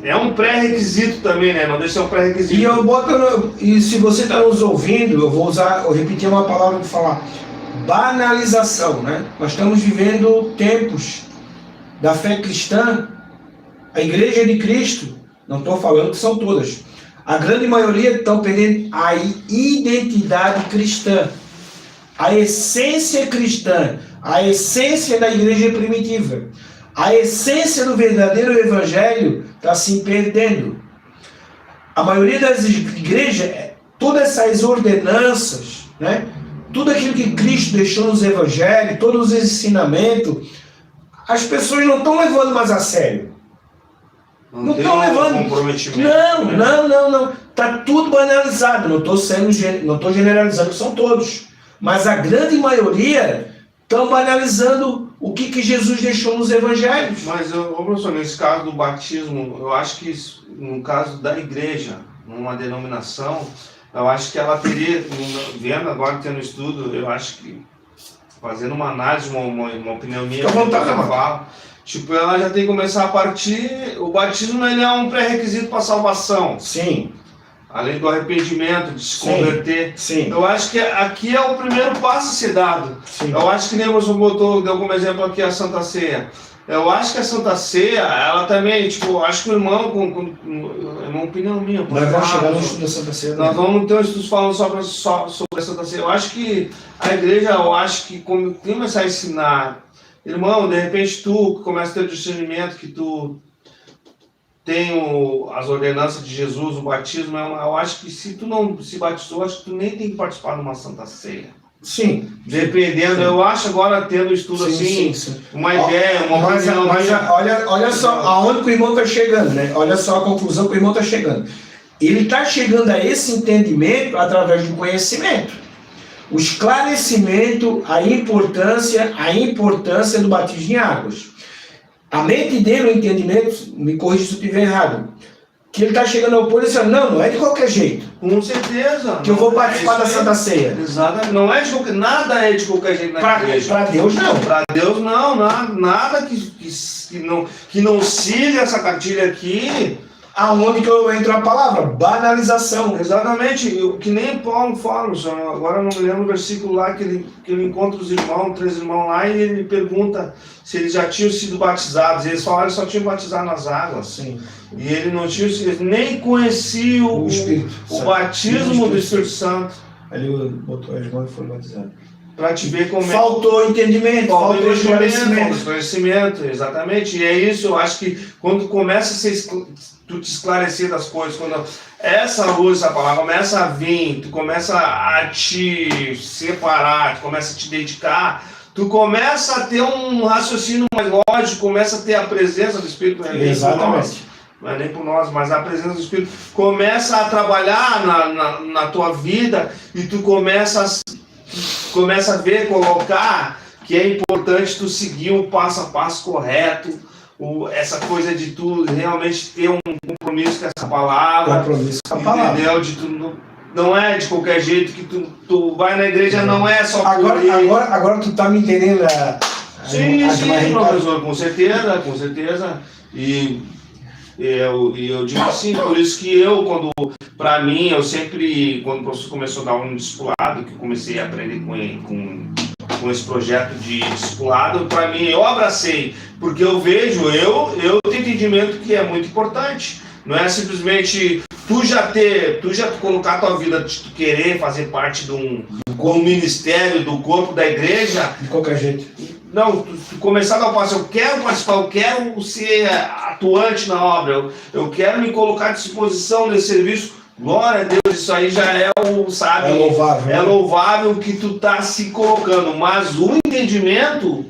B: é um pré-requisito também, né? Não deixa ser um pré-requisito.
A: E se você está nos ouvindo, eu repetir uma palavra para falar, banalização, né? Nós estamos vivendo tempos da fé cristã, a igreja de Cristo, não estou falando que são todas, a grande maioria estão perdendo a identidade cristã, a essência cristã, a essência da igreja primitiva, a essência do verdadeiro evangelho está se perdendo. A maioria das igrejas, todas essas ordenanças, né? Tudo aquilo que Cristo deixou nos evangelhos, todos os ensinamentos, as pessoas não estão levando mais a sério. Não estão levando. Não. Está tudo banalizado. Não estou generalizando que são todos. Mas a grande maioria estão banalizando o que Jesus deixou nos evangelhos.
B: Mas, professor, nesse caso do batismo, eu acho que no caso da igreja, numa denominação, eu acho que ela teria, vendo agora, tendo estudo, eu acho que, fazendo uma análise, uma opinião minha, tipo, ela já tem que começar a partir, o batismo ele é um pré-requisito para a salvação.
A: Sim.
B: Além do arrependimento, de se converter.
A: Sim.
B: Eu acho que aqui é o primeiro passo a ser dado.
A: Sim.
B: Eu acho que nem você deu como exemplo aqui a Santa Ceia. Eu acho que a Santa Ceia, ela também, tipo, acho que o irmão, é uma opinião minha.
A: Nós vamos chegar no estudo da Santa Ceia.
B: Nós vamos ter um estudo falando só sobre a Santa Ceia. Eu acho que a igreja, começar a ensinar, irmão, de repente tu começa a ter o discernimento que tu tem as ordenanças de Jesus, o batismo, eu acho que se tu não se batizou, acho que tu nem tem que participar de uma Santa Ceia.
A: Sim.
B: Dependendo, sim. Eu acho agora tendo um estudo assim, uma ideia, uma
A: mas olha só aonde que o irmão está chegando, né? Olha só a conclusão que o irmão está chegando. ele está chegando a esse entendimento através do conhecimento. O esclarecimento, a importância do batismo em águas. A mente dele, o entendimento, me corrija se eu estiver errado, que ele está chegando ao ponto e dizendo, não é de qualquer jeito.
B: Com certeza.
A: Que eu vou participar da Santa Ceia.
B: Exatamente. Não é de qualquer, nada é de qualquer jeito na igreja.
A: Para Deus, não.
B: Para Deus, não. Nada que não siga essa cartilha aqui.
A: Aonde que eu entro a palavra? Banalização.
B: Exatamente. Que nem Paulo fala. Agora eu não me lembro o versículo lá que ele encontra os irmãos, 3 irmãos lá, e ele pergunta se eles já tinham sido batizados. E eles falaram que só tinham batizado nas águas. Sim. E ele não tinha, nem conhecia o batismo do Espírito Santo.
A: Ali botou as mãos e foi batizado.
B: Para te ver como
A: faltou entendimento, faltou
B: esclarecimento, exatamente. E é isso, eu acho que quando começa a tu te esclarecer das coisas, quando essa luz, essa palavra começa a vir, tu começa a te separar, tu começa a te dedicar, tu começa a ter um raciocínio mais lógico, começa a ter a presença do Espírito.
A: Exatamente.
B: Não é nem por nós, mas a presença do Espírito começa a trabalhar na tua vida e tu começa a ver, colocar que é importante tu seguir o passo a passo correto, essa coisa de tu realmente ter um compromisso com essa palavra, entendeu? De tu não é de qualquer jeito que tu vai na igreja, não é só
A: agora tu tá me entendendo
B: sim, professor, com certeza. E eu digo assim, por isso que para mim, eu sempre, quando o professor começou a dar um discipulado, que eu comecei a aprender com esse projeto de discipulado, para mim, eu abracei, porque eu vejo, eu tenho entendimento que é muito importante. Não é simplesmente tu já colocar a tua vida, de tu querer fazer parte de um ministério, do corpo da igreja.
A: De qualquer jeito.
B: Não, tu começar a dar o passo, eu quero participar, eu quero ser atuante na obra, eu quero me colocar à disposição desse serviço. Glória a Deus, isso aí já é sabe?
A: É louvável.
B: É louvável que tu tá se colocando, mas o entendimento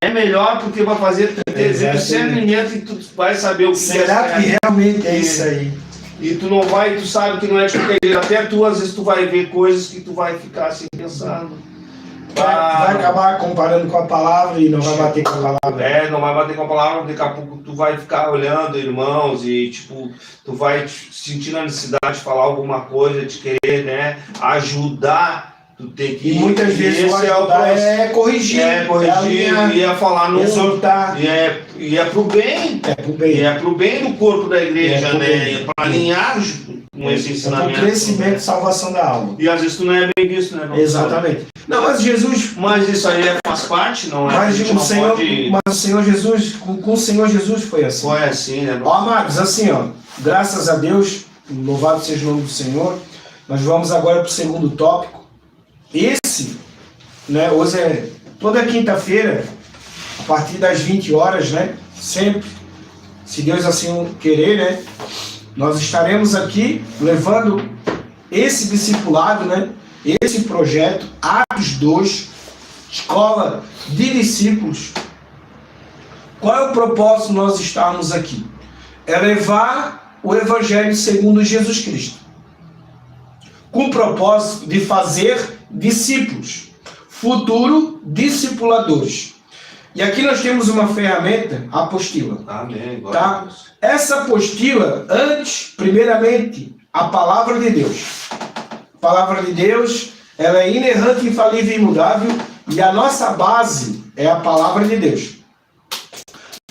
B: é melhor porque vai fazer ter discernimento e tu vai saber o que
A: será que realmente é isso aí?
B: E tu sabe que não é de qualquer jeito. Até tu, às vezes, tu vai ver coisas que tu vai ficar assim pensando.
A: Vai acabar comparando com a palavra e não vai bater com a palavra.
B: Não vai bater com a palavra, daqui a pouco tu vai ficar olhando irmãos e tipo, tu vai sentir a necessidade de falar alguma coisa, de querer, né, ajudar. Tu tem que,
A: e muitas vezes o ajudar é corrigir,
B: e é falar no
A: exortar.
B: E é pro bem. E é pro bem do corpo da igreja, né? É para alinhar com esse ensinamento.
A: É o crescimento, né? Salvação da alma.
B: E às vezes tu não é bem visto, né?
A: Exatamente. Não, mas Jesus...
B: Mas isso aí faz parte, não é?
A: Mas o Senhor Jesus, com o Senhor Jesus foi assim.
B: Foi assim, né?
A: Ó, amados, assim, ó, graças a Deus, louvado seja o nome do Senhor, nós vamos agora para o segundo tópico. Esse, né, hoje é toda quinta-feira, a partir das 20 horas, né, sempre, se Deus assim querer, né, nós estaremos aqui levando esse discipulado, né, esse projeto, Atos 2, Escola de Discípulos. Qual é o propósito de nós estarmos aqui? É levar o Evangelho segundo Jesus Cristo, com o propósito de fazer discípulos, futuro discipuladores. E aqui nós temos uma ferramenta, a apostila.
B: Amém.
A: Tá? Essa apostila, antes, primeiramente, a palavra de Deus. A palavra de Deus, ela é inerrante, infalível e imutável, e a nossa base é a palavra de Deus.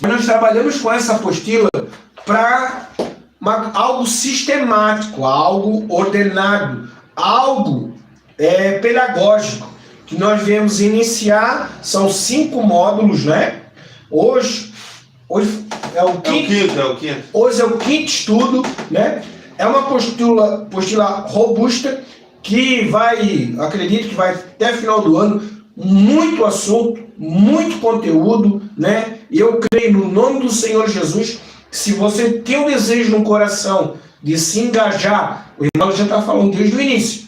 A: Mas nós trabalhamos com essa apostila para algo sistemático, algo ordenado, algo pedagógico, que nós viemos iniciar. São 5 módulos, né? Hoje é o quinto. Hoje é o quinto estudo, né? É uma apostila robusta que acredito que vai até final do ano, muito assunto, muito conteúdo, né? E eu creio no nome do Senhor Jesus, que se você tem um desejo no coração de se engajar, o irmão já está falando desde o início,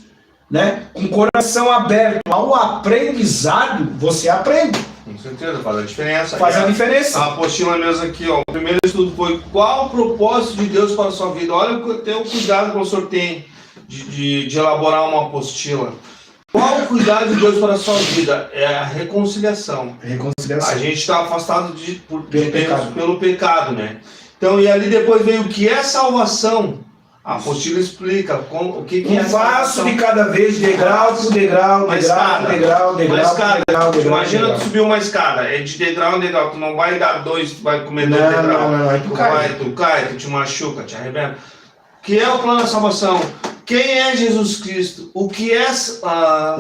A: né? Com o coração aberto ao aprendizado, você aprende.
B: Com certeza, faz a diferença.
A: Faz a diferença.
B: A apostila mesmo aqui, ó. O primeiro estudo foi qual o propósito de Deus para a sua vida. Olha o cuidado que o professor tem de elaborar uma apostila. Qual o cuidado de Deus para a sua vida? É a reconciliação.
A: Reconciliação.
B: A gente está afastado
A: Pelo
B: Deus
A: pecado.
B: pelo pecado, né? Então, e ali depois vem o que é salvação. A apostila explica o que é
A: Um passo
B: salvação.
A: de cada vez, degrau por degrau,
B: Uma
A: degrau
B: escada.
A: por degrau,
B: Uma
A: degrau por
B: escada.
A: degrau, degrau.
B: Imagina
A: degrau.
B: tu subir uma escada, é de degrau em degrau, tu não vai dar dois, tu vai comer dois
A: Não,
B: degraus.
A: não, aí tu cai.
B: Tu cai, tu te machuca, te arrebenta. O que é o plano da salvação? Quem é Jesus Cristo? O que é
A: O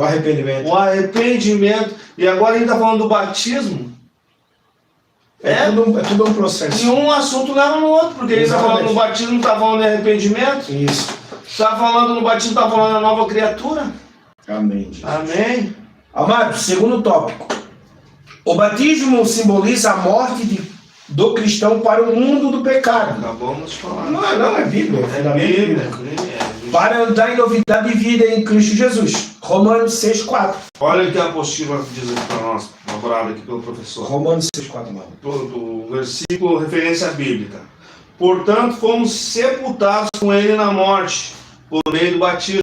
A: arrependimento.
B: o arrependimento? E agora a gente está falando do batismo.
A: É tudo um processo.
B: E um assunto leva no outro, porque ele está
A: Exatamente.
B: falando no batismo, está falando de arrependimento.
A: Isso.
B: Está falando no batismo, está falando da nova criatura.
A: Amém. Jesus.
B: Amém.
A: Amados, segundo tópico. O batismo simboliza a morte do cristão para o mundo do pecado.
B: Acabamos de falar.
A: Não, é Bíblia. É
B: É
A: fundamento
B: Bíblia.
A: bíblico. Para andar em novidade de vida em Cristo Jesus. Romanos 6,4.
B: Olha o que a apostila diz aqui para nós, elaborada aqui pelo professor.
A: Romanos 6,4, mano.
B: Do versículo referência bíblica. Portanto, fomos sepultados com ele na morte, por meio do batismo,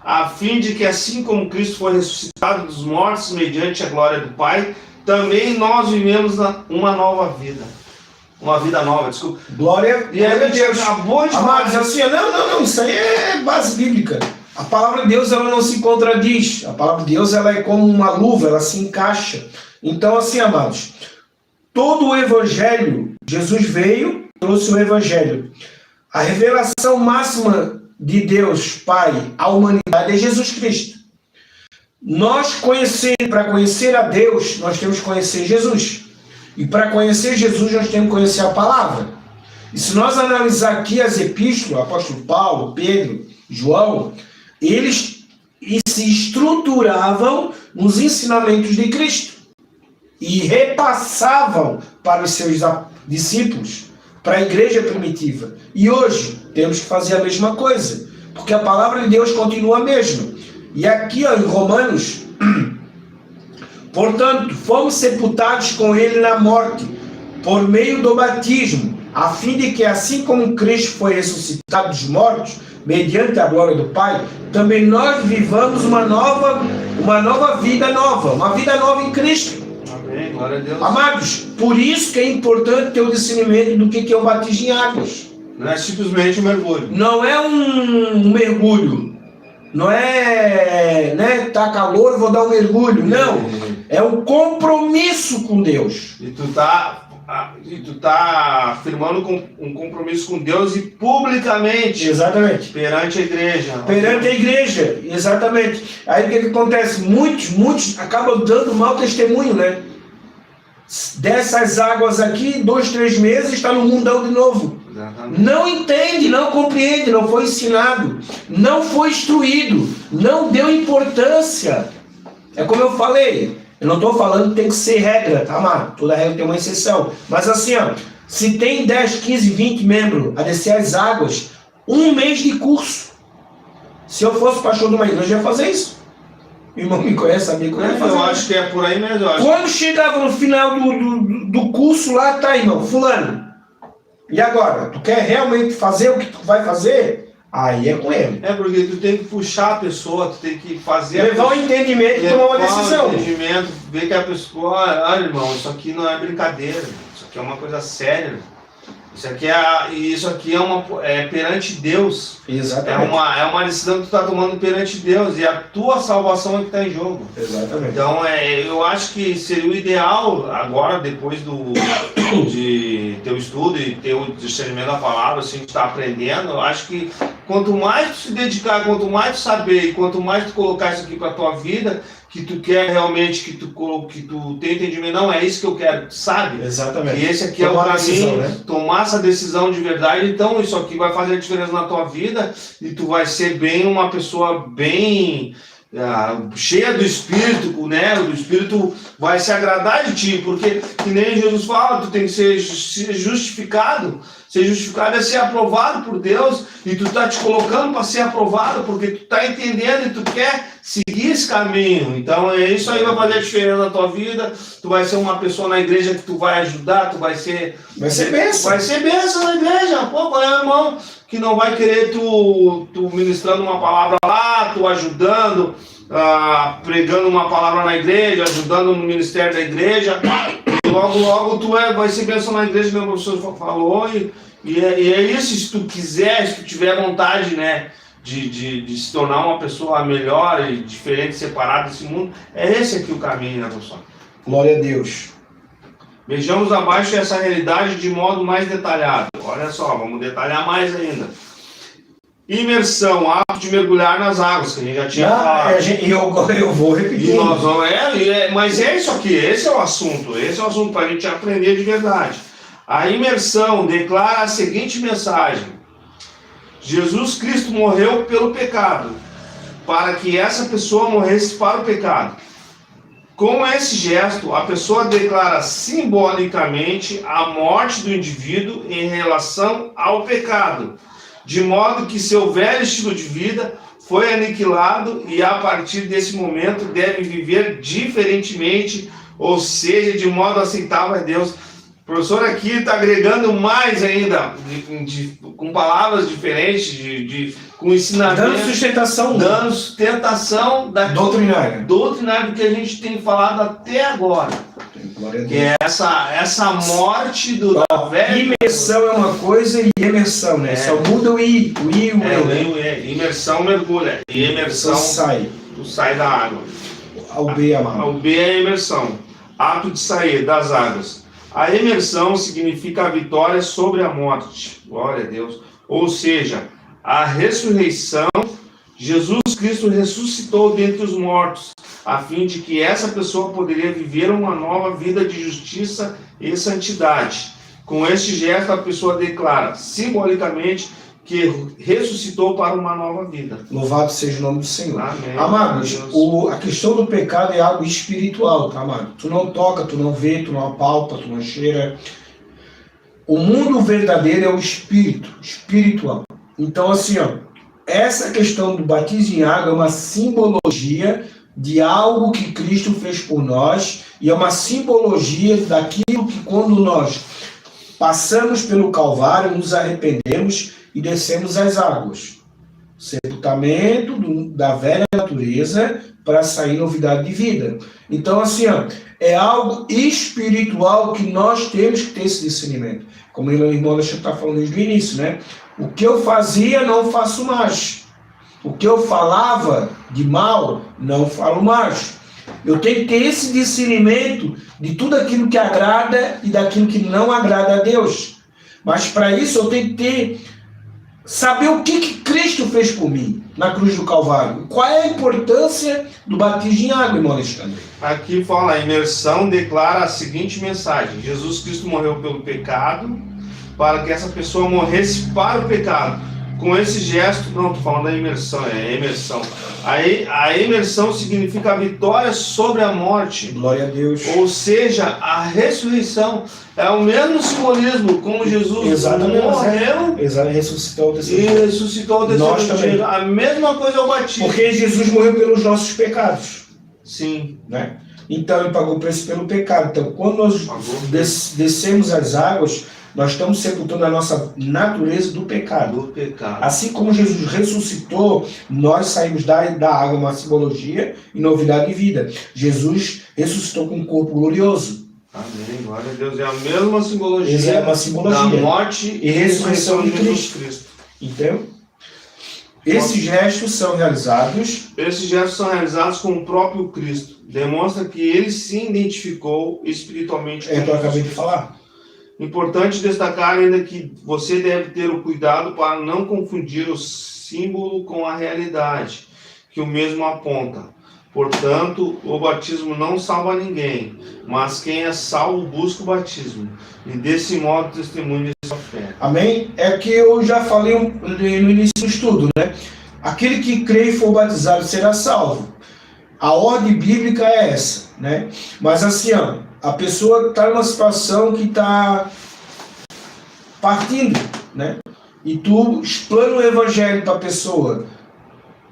B: a fim de que, assim como Cristo foi ressuscitado dos mortos mediante a glória do Pai, também nós vivemos uma nova vida. Uma vida nova, desculpa.
A: Glória
B: E aí
A: a
B: a gente
A: Deus.
B: acabou de
A: Amados,
B: falar.
A: assim, não, isso aí é base bíblica. A palavra de Deus, ela não se contradiz. A palavra de Deus, ela é como uma luva, ela se encaixa. Então, assim, amados, todo o evangelho, Jesus veio, trouxe o evangelho. A revelação máxima de Deus, Pai, à humanidade é Jesus Cristo. Para conhecer a Deus, nós temos que conhecer Jesus. E para conhecer Jesus, nós temos que conhecer a palavra. E se nós analisar aqui as epístolas, o apóstolo Paulo, Pedro, João, eles se estruturavam nos ensinamentos de Cristo e repassavam para os seus discípulos, para a igreja primitiva. E hoje temos que fazer a mesma coisa, porque a palavra de Deus continua a mesma. E aqui, ó, em Romanos, portanto, fomos sepultados com ele na morte, por meio do batismo, a fim de que, assim como Cristo foi ressuscitado dos mortos, mediante a glória do Pai, também nós vivamos uma vida nova em Cristo.
B: Amém, glória a Deus.
A: Amados, por isso que é importante ter o discernimento do que é o batismo em águas.
B: Não é simplesmente um mergulho.
A: Não é um mergulho. Não é, né, tá calor, vou dar um mergulho. Não. É um compromisso com Deus.
B: E tu tá firmando um compromisso com Deus e publicamente
A: Exatamente.
B: perante a igreja.
A: Perante a igreja, exatamente. Aí o que acontece? Muitos acabam dando mau testemunho, né? Dessas águas aqui, 2, 3 meses, está no mundão de novo.
B: Exatamente.
A: Não entende, não compreende, não foi ensinado, não foi instruído, não deu importância. É como eu falei, eu não estou falando que tem que ser regra, tá, mano? Toda regra tem uma exceção. Mas assim, ó, se tem 10, 15, 20 membros a descer as águas, 1 mês de curso. Se eu fosse pastor de uma igreja, eu ia fazer isso. Meu irmão me conhece, sabia que eu ia fazer
B: Eu
A: isso.
B: acho que é por aí mesmo. Eu acho.
A: Quando chegava no final do curso lá, tá, irmão, fulano. E agora? Tu quer realmente fazer o que tu vai fazer? Aí é com ele.
B: É porque tu tem que puxar a pessoa, tu tem que fazer
A: Levar o entendimento e tomar uma decisão.
B: o entendimento, ver que a pessoa, olha irmão, isso aqui não é brincadeira, isso aqui é uma coisa séria. Isso aqui é perante Deus.
A: Exatamente.
B: É uma decisão que tu está tomando perante Deus e a tua salvação é que está em jogo.
A: Exatamente.
B: Então, eu acho que seria o ideal, agora, depois de ter o estudo e ter o discernimento da palavra, assim, que está aprendendo, eu acho que quanto mais tu se dedicar, quanto mais tu saber e quanto mais tu colocar isso aqui para a tua vida, que tu quer realmente, que tu tem entendimento, não, é isso que eu quero, sabe?
A: Exatamente.
B: E esse aqui é o
A: Tomar a
B: caminho,
A: decisão, né?
B: tomar essa decisão de verdade, então isso aqui vai fazer a diferença na tua vida e tu vai ser uma pessoa bem cheia do Espírito, né? O Espírito vai se agradar de ti, porque que nem Jesus fala, tu tem que ser justificado. Ser justificado é ser aprovado por Deus, e tu tá te colocando para ser aprovado, porque tu tá entendendo e tu quer seguir esse caminho. Então isso aí vai fazer a diferença na tua vida. Tu vai ser uma pessoa na igreja que tu vai ajudar, tu vai ser bênção. Vai ser bênção na igreja. Pô, qual é, irmão? Que não vai querer tu ministrando uma palavra lá, tu ajudando, pregando uma palavra na igreja, ajudando no ministério da igreja. E logo tu vai ser bênção na igreja, como o professor falou. E é isso, se tu quiser, se tu tiver vontade, né, de se tornar uma pessoa melhor e diferente, separada desse mundo, é esse aqui o caminho, né, professor?
A: Glória a Deus.
B: Vejamos abaixo essa realidade de modo mais detalhado. Olha só, vamos detalhar mais ainda. Imersão, ato de mergulhar nas águas, que a gente já tinha falado.
A: Eu vou repetir.
B: Mas é isso aqui, esse é o assunto para a gente aprender de verdade. A imersão declara a seguinte mensagem: Jesus Cristo morreu pelo pecado, para que essa pessoa morresse para o pecado. Com esse gesto, a pessoa declara simbolicamente a morte do indivíduo em relação ao pecado, de modo que seu velho estilo de vida foi aniquilado e a partir desse momento deve viver diferentemente, ou seja, de modo aceitável a Deus. O professor aqui está agregando mais ainda, com palavras diferentes, com ensinamento. Dando sustentação doutrinária do que a gente tem falado até agora. Que é essa morte do velho.
A: Imersão é uma coisa e emersão, né? Só muda o I. O
B: E. Imersão mergulha. E emersão sai da água.
A: O B, amado.
B: O B é a imersão. Ato de sair das águas. A imersão significa a vitória sobre a morte. Glória a Deus. Ou seja, a ressurreição. Jesus Cristo ressuscitou dentre os mortos, a fim de que essa pessoa poderia viver uma nova vida de justiça e santidade. Com este gesto, a pessoa declara simbolicamente que ressuscitou para uma nova vida.
A: Louvado seja o nome do Senhor.
B: Amém.
A: Amados, a questão do pecado é algo espiritual, tá, amado? Tu não toca, tu não vê, tu não apalpa, tu não cheira. O mundo verdadeiro é o espírito, espiritual. Então, assim, essa questão do batismo em água é uma simbologia de algo que Cristo fez por nós, e é uma simbologia daquilo que quando nós passamos pelo Calvário, nos arrependemos e descemos as águas. Sepultamento da velha natureza para sair novidade de vida. Então, assim, é algo espiritual que nós temos que ter esse discernimento. Como o irmão Alexandre está falando desde o início, né? O que eu fazia, não faço mais. O que eu falava de mal, não falo mais. Eu tenho que ter esse discernimento de tudo aquilo que agrada e daquilo que não agrada a Deus. Mas para isso eu tenho que saber o que Cristo fez por mim na cruz do Calvário. Qual é a importância do batismo em água, irmão Alexandre?
B: Aqui fala, a imersão declara a seguinte mensagem: Jesus Cristo morreu pelo pecado, para que essa pessoa morresse para o pecado. Com esse gesto, não, estou falando da imersão, é emersão. A imersão significa a vitória sobre a morte.
A: Glória a Deus.
B: Ou seja, a ressurreição. É o mesmo simbolismo, como Jesus morreu
A: ressuscitou o
B: terceiro dia. A mesma coisa é o batismo.
A: Porque Jesus morreu pelos nossos pecados.
B: Sim.
A: Né? Então ele pagou o preço pelo pecado. Então quando nós descemos as águas, nós estamos sepultando a nossa natureza do pecado. Assim como Jesus ressuscitou, nós saímos da água, uma simbologia e novidade de vida. Jesus ressuscitou com um corpo glorioso.
B: Amém, glória a Deus. É a mesma simbologia,
A: é uma simbologia
B: da morte
A: e ressurreição de Cristo. Então, esses gestos são realizados
B: com o próprio Cristo. Demonstra que ele se identificou espiritualmente com
A: Jesus. Eu acabei de falar.
B: Importante destacar ainda que você deve ter o cuidado para não confundir o símbolo com a realidade que o mesmo aponta. Portanto, o batismo não salva ninguém, mas quem é salvo busca o batismo, e desse modo testemunha de sua fé.
A: Amém? É que eu já falei no início do estudo, né? Aquele que crê e for batizado será salvo. A ordem bíblica é essa, né? Mas assim, ó, a pessoa está numa situação que está partindo, né? E tu explana o evangelho para a pessoa,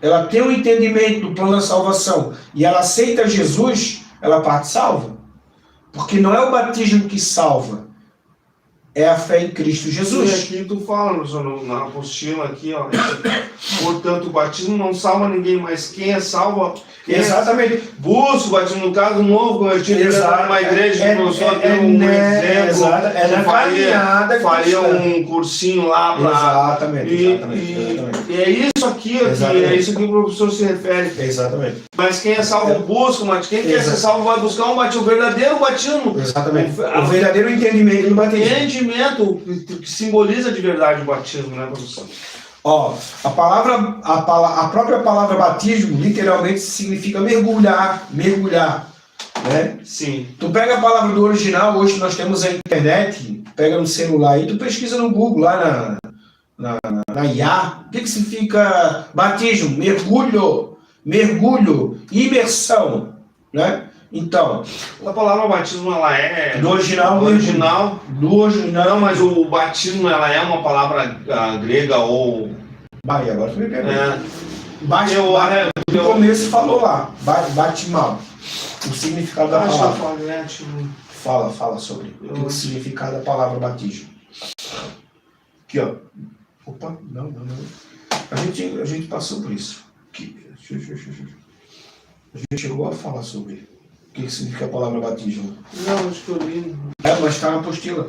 A: ela tem um entendimento do plano da salvação e ela aceita Jesus, ela parte salva. Porque não é o batismo que salva, é a fé em Cristo Jesus.
B: E aqui tu fala, na apostila aqui, ó. Portanto, o batismo não salva ninguém, mas quem é salvo...
A: Exatamente.
B: Busca o batismo, no caso, novo convertido, numa igreja que começou a ter um exemplo.
A: Exato. É na caminhada
B: faria
A: cristã.
B: Um cursinho lá para...
A: Exatamente.
B: E é isso aqui, é isso que o professor se refere.
A: Exatamente.
B: Mas quem é salvo busca, mas quem quer ser salvo vai buscar um batismo, o verdadeiro batismo.
A: Exatamente. O verdadeiro entendimento do batismo.
B: Entendimento que simboliza de verdade o batismo, né, professor?
A: Ó, a própria palavra batismo literalmente significa mergulhar, né?
B: Sim.
A: Tu pega a palavra do original, hoje nós temos a internet, pega no celular e tu pesquisa no Google, lá na IA, o que significa batismo? Mergulho, imersão, né? Então,
B: a palavra batismo, ela é...
A: do original.
B: Não, mas o batismo, ela é uma palavra grega ou...
A: Bahia, agora tu me pegou.
B: No
A: começo falou lá, batimal. O significado da palavra. Fala sobre o significado da palavra batismo. Aqui, ó. Opa, não. A gente passou por isso. A gente chegou a falar sobre o que significa a palavra batismo.
B: Não, acho que eu li.
A: Mas está na apostila.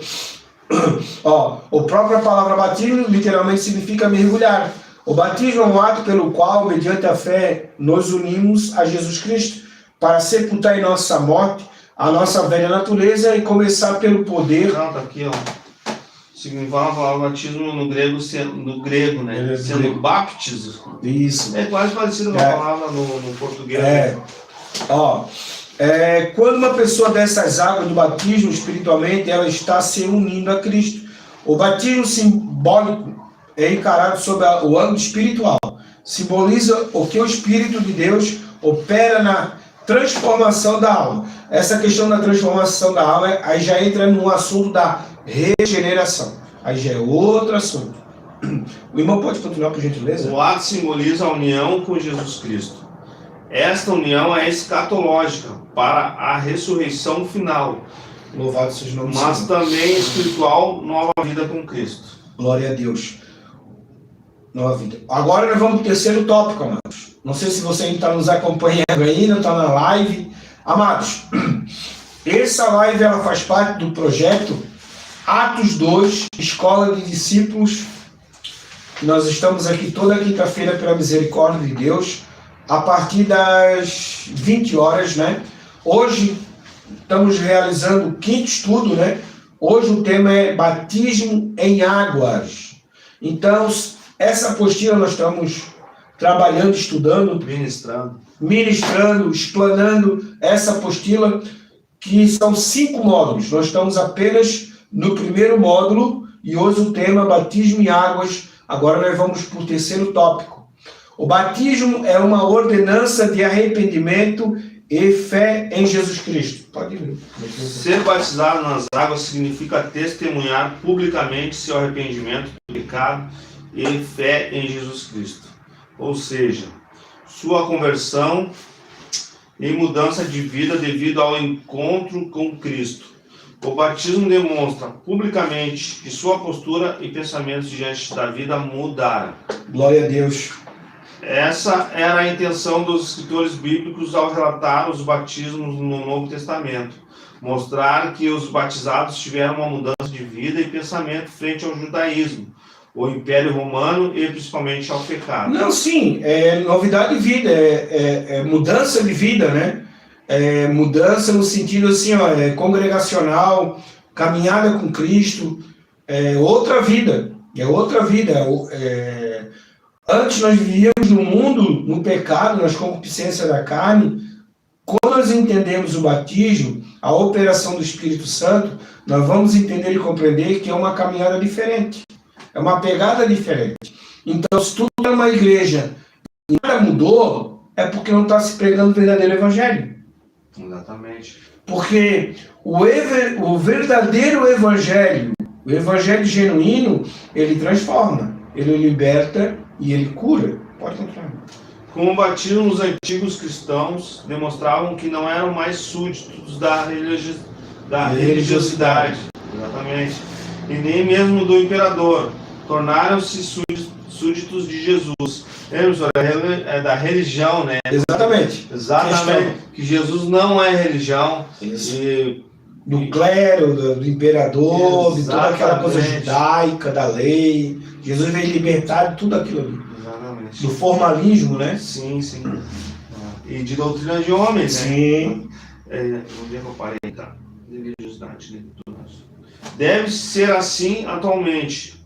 A: Ó, a própria palavra batismo literalmente significa mergulhar. O batismo é um ato pelo qual, mediante a fé, nos unimos a Jesus Cristo para sepultar em nossa morte a nossa velha natureza e começar pelo poder.
B: Não, tá aqui, ó. Significa a palavra batismo no grego, né? Sendo baptismo.
A: Isso.
B: É quase parecido com a palavra no português.
A: Ó, quando uma pessoa dessas águas do batismo, espiritualmente, ela está se unindo a Cristo. O batismo simbólico é encarado sob o ângulo espiritual. Simboliza o que o Espírito de Deus opera na transformação da alma. Essa questão da transformação da alma, aí já entra no assunto da regeneração. Aí já é outro assunto. O irmão pode continuar, por gentileza?
B: O ato simboliza a união com Jesus Cristo. Esta união é escatológica para a ressurreição final.
A: Louvado seja o nome do Senhor.
B: Mas também espiritual, nova vida com Cristo.
A: Glória a Deus. Nova vida. Agora nós vamos para o terceiro tópico, amados. Não sei se você está nos acompanhando ainda, está na live. Amados, essa live ela faz parte do projeto Atos 2, Escola de Discípulos. Nós estamos aqui toda quinta-feira pela misericórdia de Deus, a partir das 20 horas, né? Hoje estamos realizando o quinto estudo, né? Hoje o tema é batismo em águas. Então, essa apostila nós estamos trabalhando, estudando, ministrando, explanando essa apostila, que são 5 módulos. Nós estamos apenas no primeiro módulo e hoje o tema é batismo em águas. Agora nós vamos para o terceiro tópico. O batismo é uma ordenança de arrependimento e fé em Jesus Cristo. Pode ler.
B: Ser batizado nas águas significa testemunhar publicamente seu arrependimento do pecado e fé em Jesus Cristo. Ou seja, sua conversão e mudança de vida devido ao encontro com Cristo. O batismo demonstra publicamente que sua postura e pensamentos diante da vida mudaram.
A: Glória a Deus.
B: Essa era a intenção dos escritores bíblicos ao relatar os batismos no Novo Testamento. Mostrar que os batizados tiveram uma mudança de vida e pensamento frente ao judaísmo, o Império Romano e principalmente ao pecado.
A: Não, sim, é novidade de vida, é mudança de vida, né? É mudança no sentido assim, ó, congregacional, caminhada com Cristo, é outra vida. Antes nós vivíamos no mundo, no pecado, nas concupiscências da carne. Quando nós entendemos o batismo, a operação do Espírito Santo, nós vamos entender e compreender que é uma caminhada diferente. É uma pegada diferente. Então, se tu é uma igreja e nada mudou, é porque não está se pregando o verdadeiro evangelho.
B: Exatamente.
A: Porque o verdadeiro evangelho, o evangelho genuíno, ele transforma, ele liberta e ele cura. Pode continuar.
B: Com o batismo, os antigos cristãos demonstravam que não eram mais súditos da religiosidade, exatamente, e nem mesmo do imperador. Tornaram-se súditos de Jesus. Lembra, senhor? É da religião, né?
A: Exatamente.
B: Exatamente. Que Jesus não é religião.
A: Isso.
B: E
A: do clero, do imperador, de toda aquela coisa judaica, da lei. Jesus veio libertar de tudo aquilo ali.
B: Exatamente.
A: Do formalismo, né?
B: Sim, sim. E de doutrina de homens,
A: sim.
B: Né? Onde é que eu parei, tá? Religiosidade, né? Deve ser assim atualmente,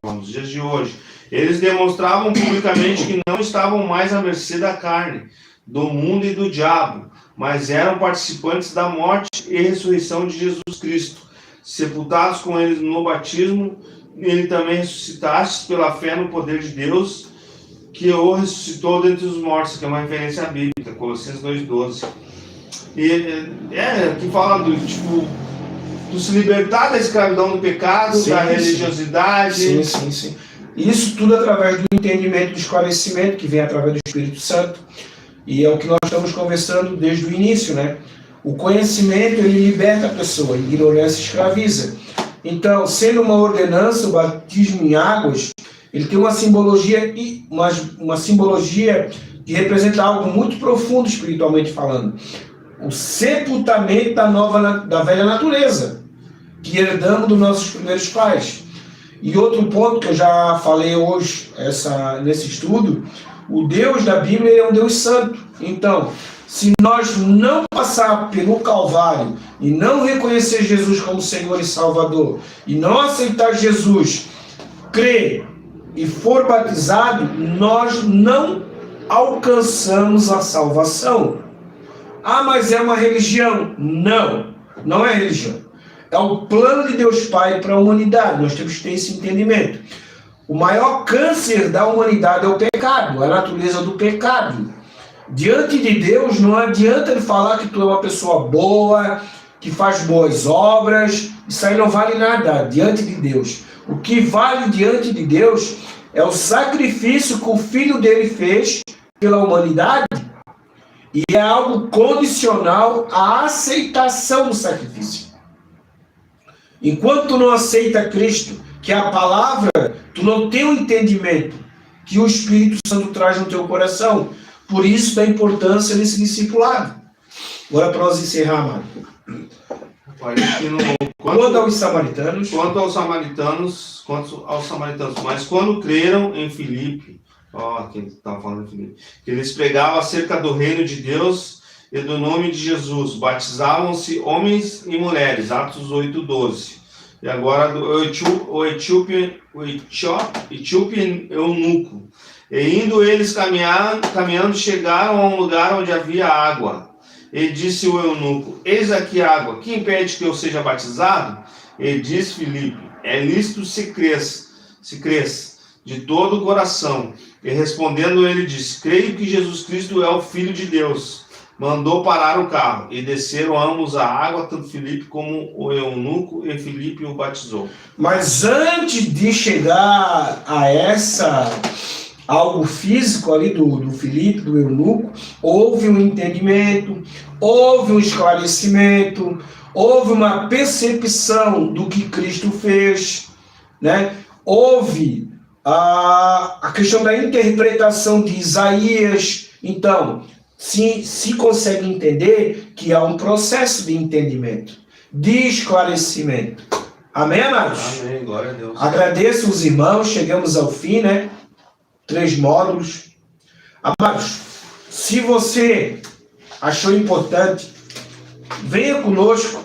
B: nos dias de hoje. Eles demonstravam publicamente que não estavam mais à mercê da carne, do mundo e do diabo, mas eram participantes da morte e ressurreição de Jesus Cristo. Sepultados com ele no batismo, ele também ressuscitaste pela fé no poder de Deus, que o ressuscitou dentre os mortos, que é uma referência bíblica, Colossenses 2,12. E que fala do tipo, do se libertar da escravidão do pecado, sim, da religiosidade.
A: Sim. Isso tudo através do entendimento, do esclarecimento que vem através do Espírito Santo. E é o que nós estamos conversando desde o início, né? O conhecimento, ele liberta a pessoa, a ignorância escraviza. Então, sendo uma ordenança, o batismo em águas, ele tem uma simbologia que representa algo muito profundo espiritualmente falando. O sepultamento da velha natureza, que herdamos dos nossos primeiros pais. E outro ponto que eu já falei hoje nesse estudo, o Deus da Bíblia é um Deus santo. Então, se nós não passar pelo Calvário e não reconhecer Jesus como Senhor e Salvador, e não aceitar Jesus, crer e for batizado, nós não alcançamos a salvação. Ah, mas é uma religião. Não, não é religião. É o plano de Deus Pai para a humanidade. Nós temos que ter esse entendimento. O maior câncer da humanidade é o pecado, a natureza do pecado. Diante de Deus, não adianta ele falar que tu é uma pessoa boa, que faz boas obras. Isso aí não vale nada diante de Deus. O que vale diante de Deus é o sacrifício que o Filho dele fez pela humanidade. E é algo condicional à aceitação do sacrifício. Enquanto tu não aceita Cristo, que é a palavra, tu não tem o entendimento que o Espírito Santo traz no teu coração. Por isso da importância desse discipulado. Agora para nós encerrar, Mário. Quanto aos samaritanos. Mas quando creram em Filipe, quem estava falando de Filipe, que eles pregavam acerca do reino de Deus e do nome de Jesus, batizavam-se homens e mulheres, Atos 8:12. E agora o etíope eunuco. E indo eles caminhando, chegaram a um lugar onde havia água. E disse o eunuco: eis aqui água, que impede que eu seja batizado? E disse Filipe: é lícito se crês de todo o coração. E respondendo ele disse: creio que Jesus Cristo é o Filho de Deus. Mandou parar o carro, e desceram ambos a água, tanto Filipe como o eunuco, e Filipe o batizou. Mas antes de chegar a algo físico ali do Filipe, do eunuco, houve um entendimento, houve um esclarecimento, houve uma percepção do que Cristo fez, né? Houve a questão da interpretação de Isaías. Então, se consegue entender que há um processo de entendimento, de esclarecimento. Amém, amados?
B: Amém, glória a Deus.
A: Agradeço os irmãos, chegamos ao fim, né? 3 módulos. Amados, se você achou importante, venha conosco,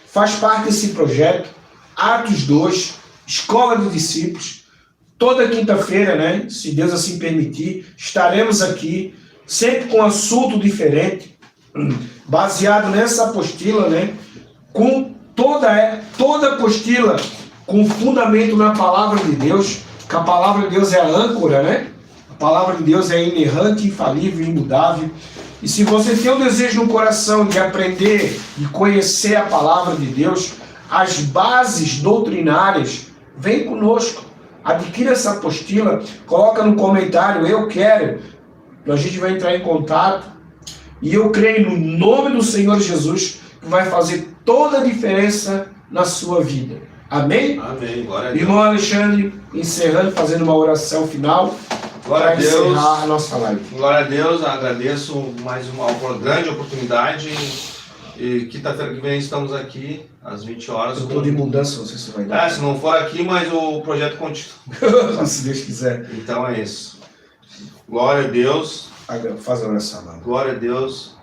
A: faz parte desse projeto, Atos 2, Escola de Discípulos. Toda quinta-feira, né? Se Deus assim permitir, estaremos aqui, sempre com um assunto diferente, baseado nessa apostila, né? Com toda apostila com fundamento na palavra de Deus, que a palavra de Deus é a âncora, né? A palavra de Deus é inerrante, infalível, imutável. E se você tem o desejo no coração de aprender e conhecer a palavra de Deus, as bases doutrinárias, vem conosco. Adquira essa apostila, coloca no comentário, eu quero. A gente vai entrar em contato. E eu creio no nome do Senhor Jesus que vai fazer toda a diferença na sua vida. Amém?
B: Amém. Glória a Deus.
A: Irmão Alexandre, encerrando, fazendo uma oração final.
B: Glória a Deus.
A: Encerrar a nossa live.
B: Glória a Deus, agradeço mais uma grande oportunidade. E quinta-feira que vem estamos aqui às 20 horas.
A: Eu estou de mudança, não sei se vai dar.
B: Se não for aqui, mas o projeto continua.
A: Se Deus quiser.
B: Então é isso. Glória a Deus.
A: Faz a oração, mano.
B: Glória a Deus.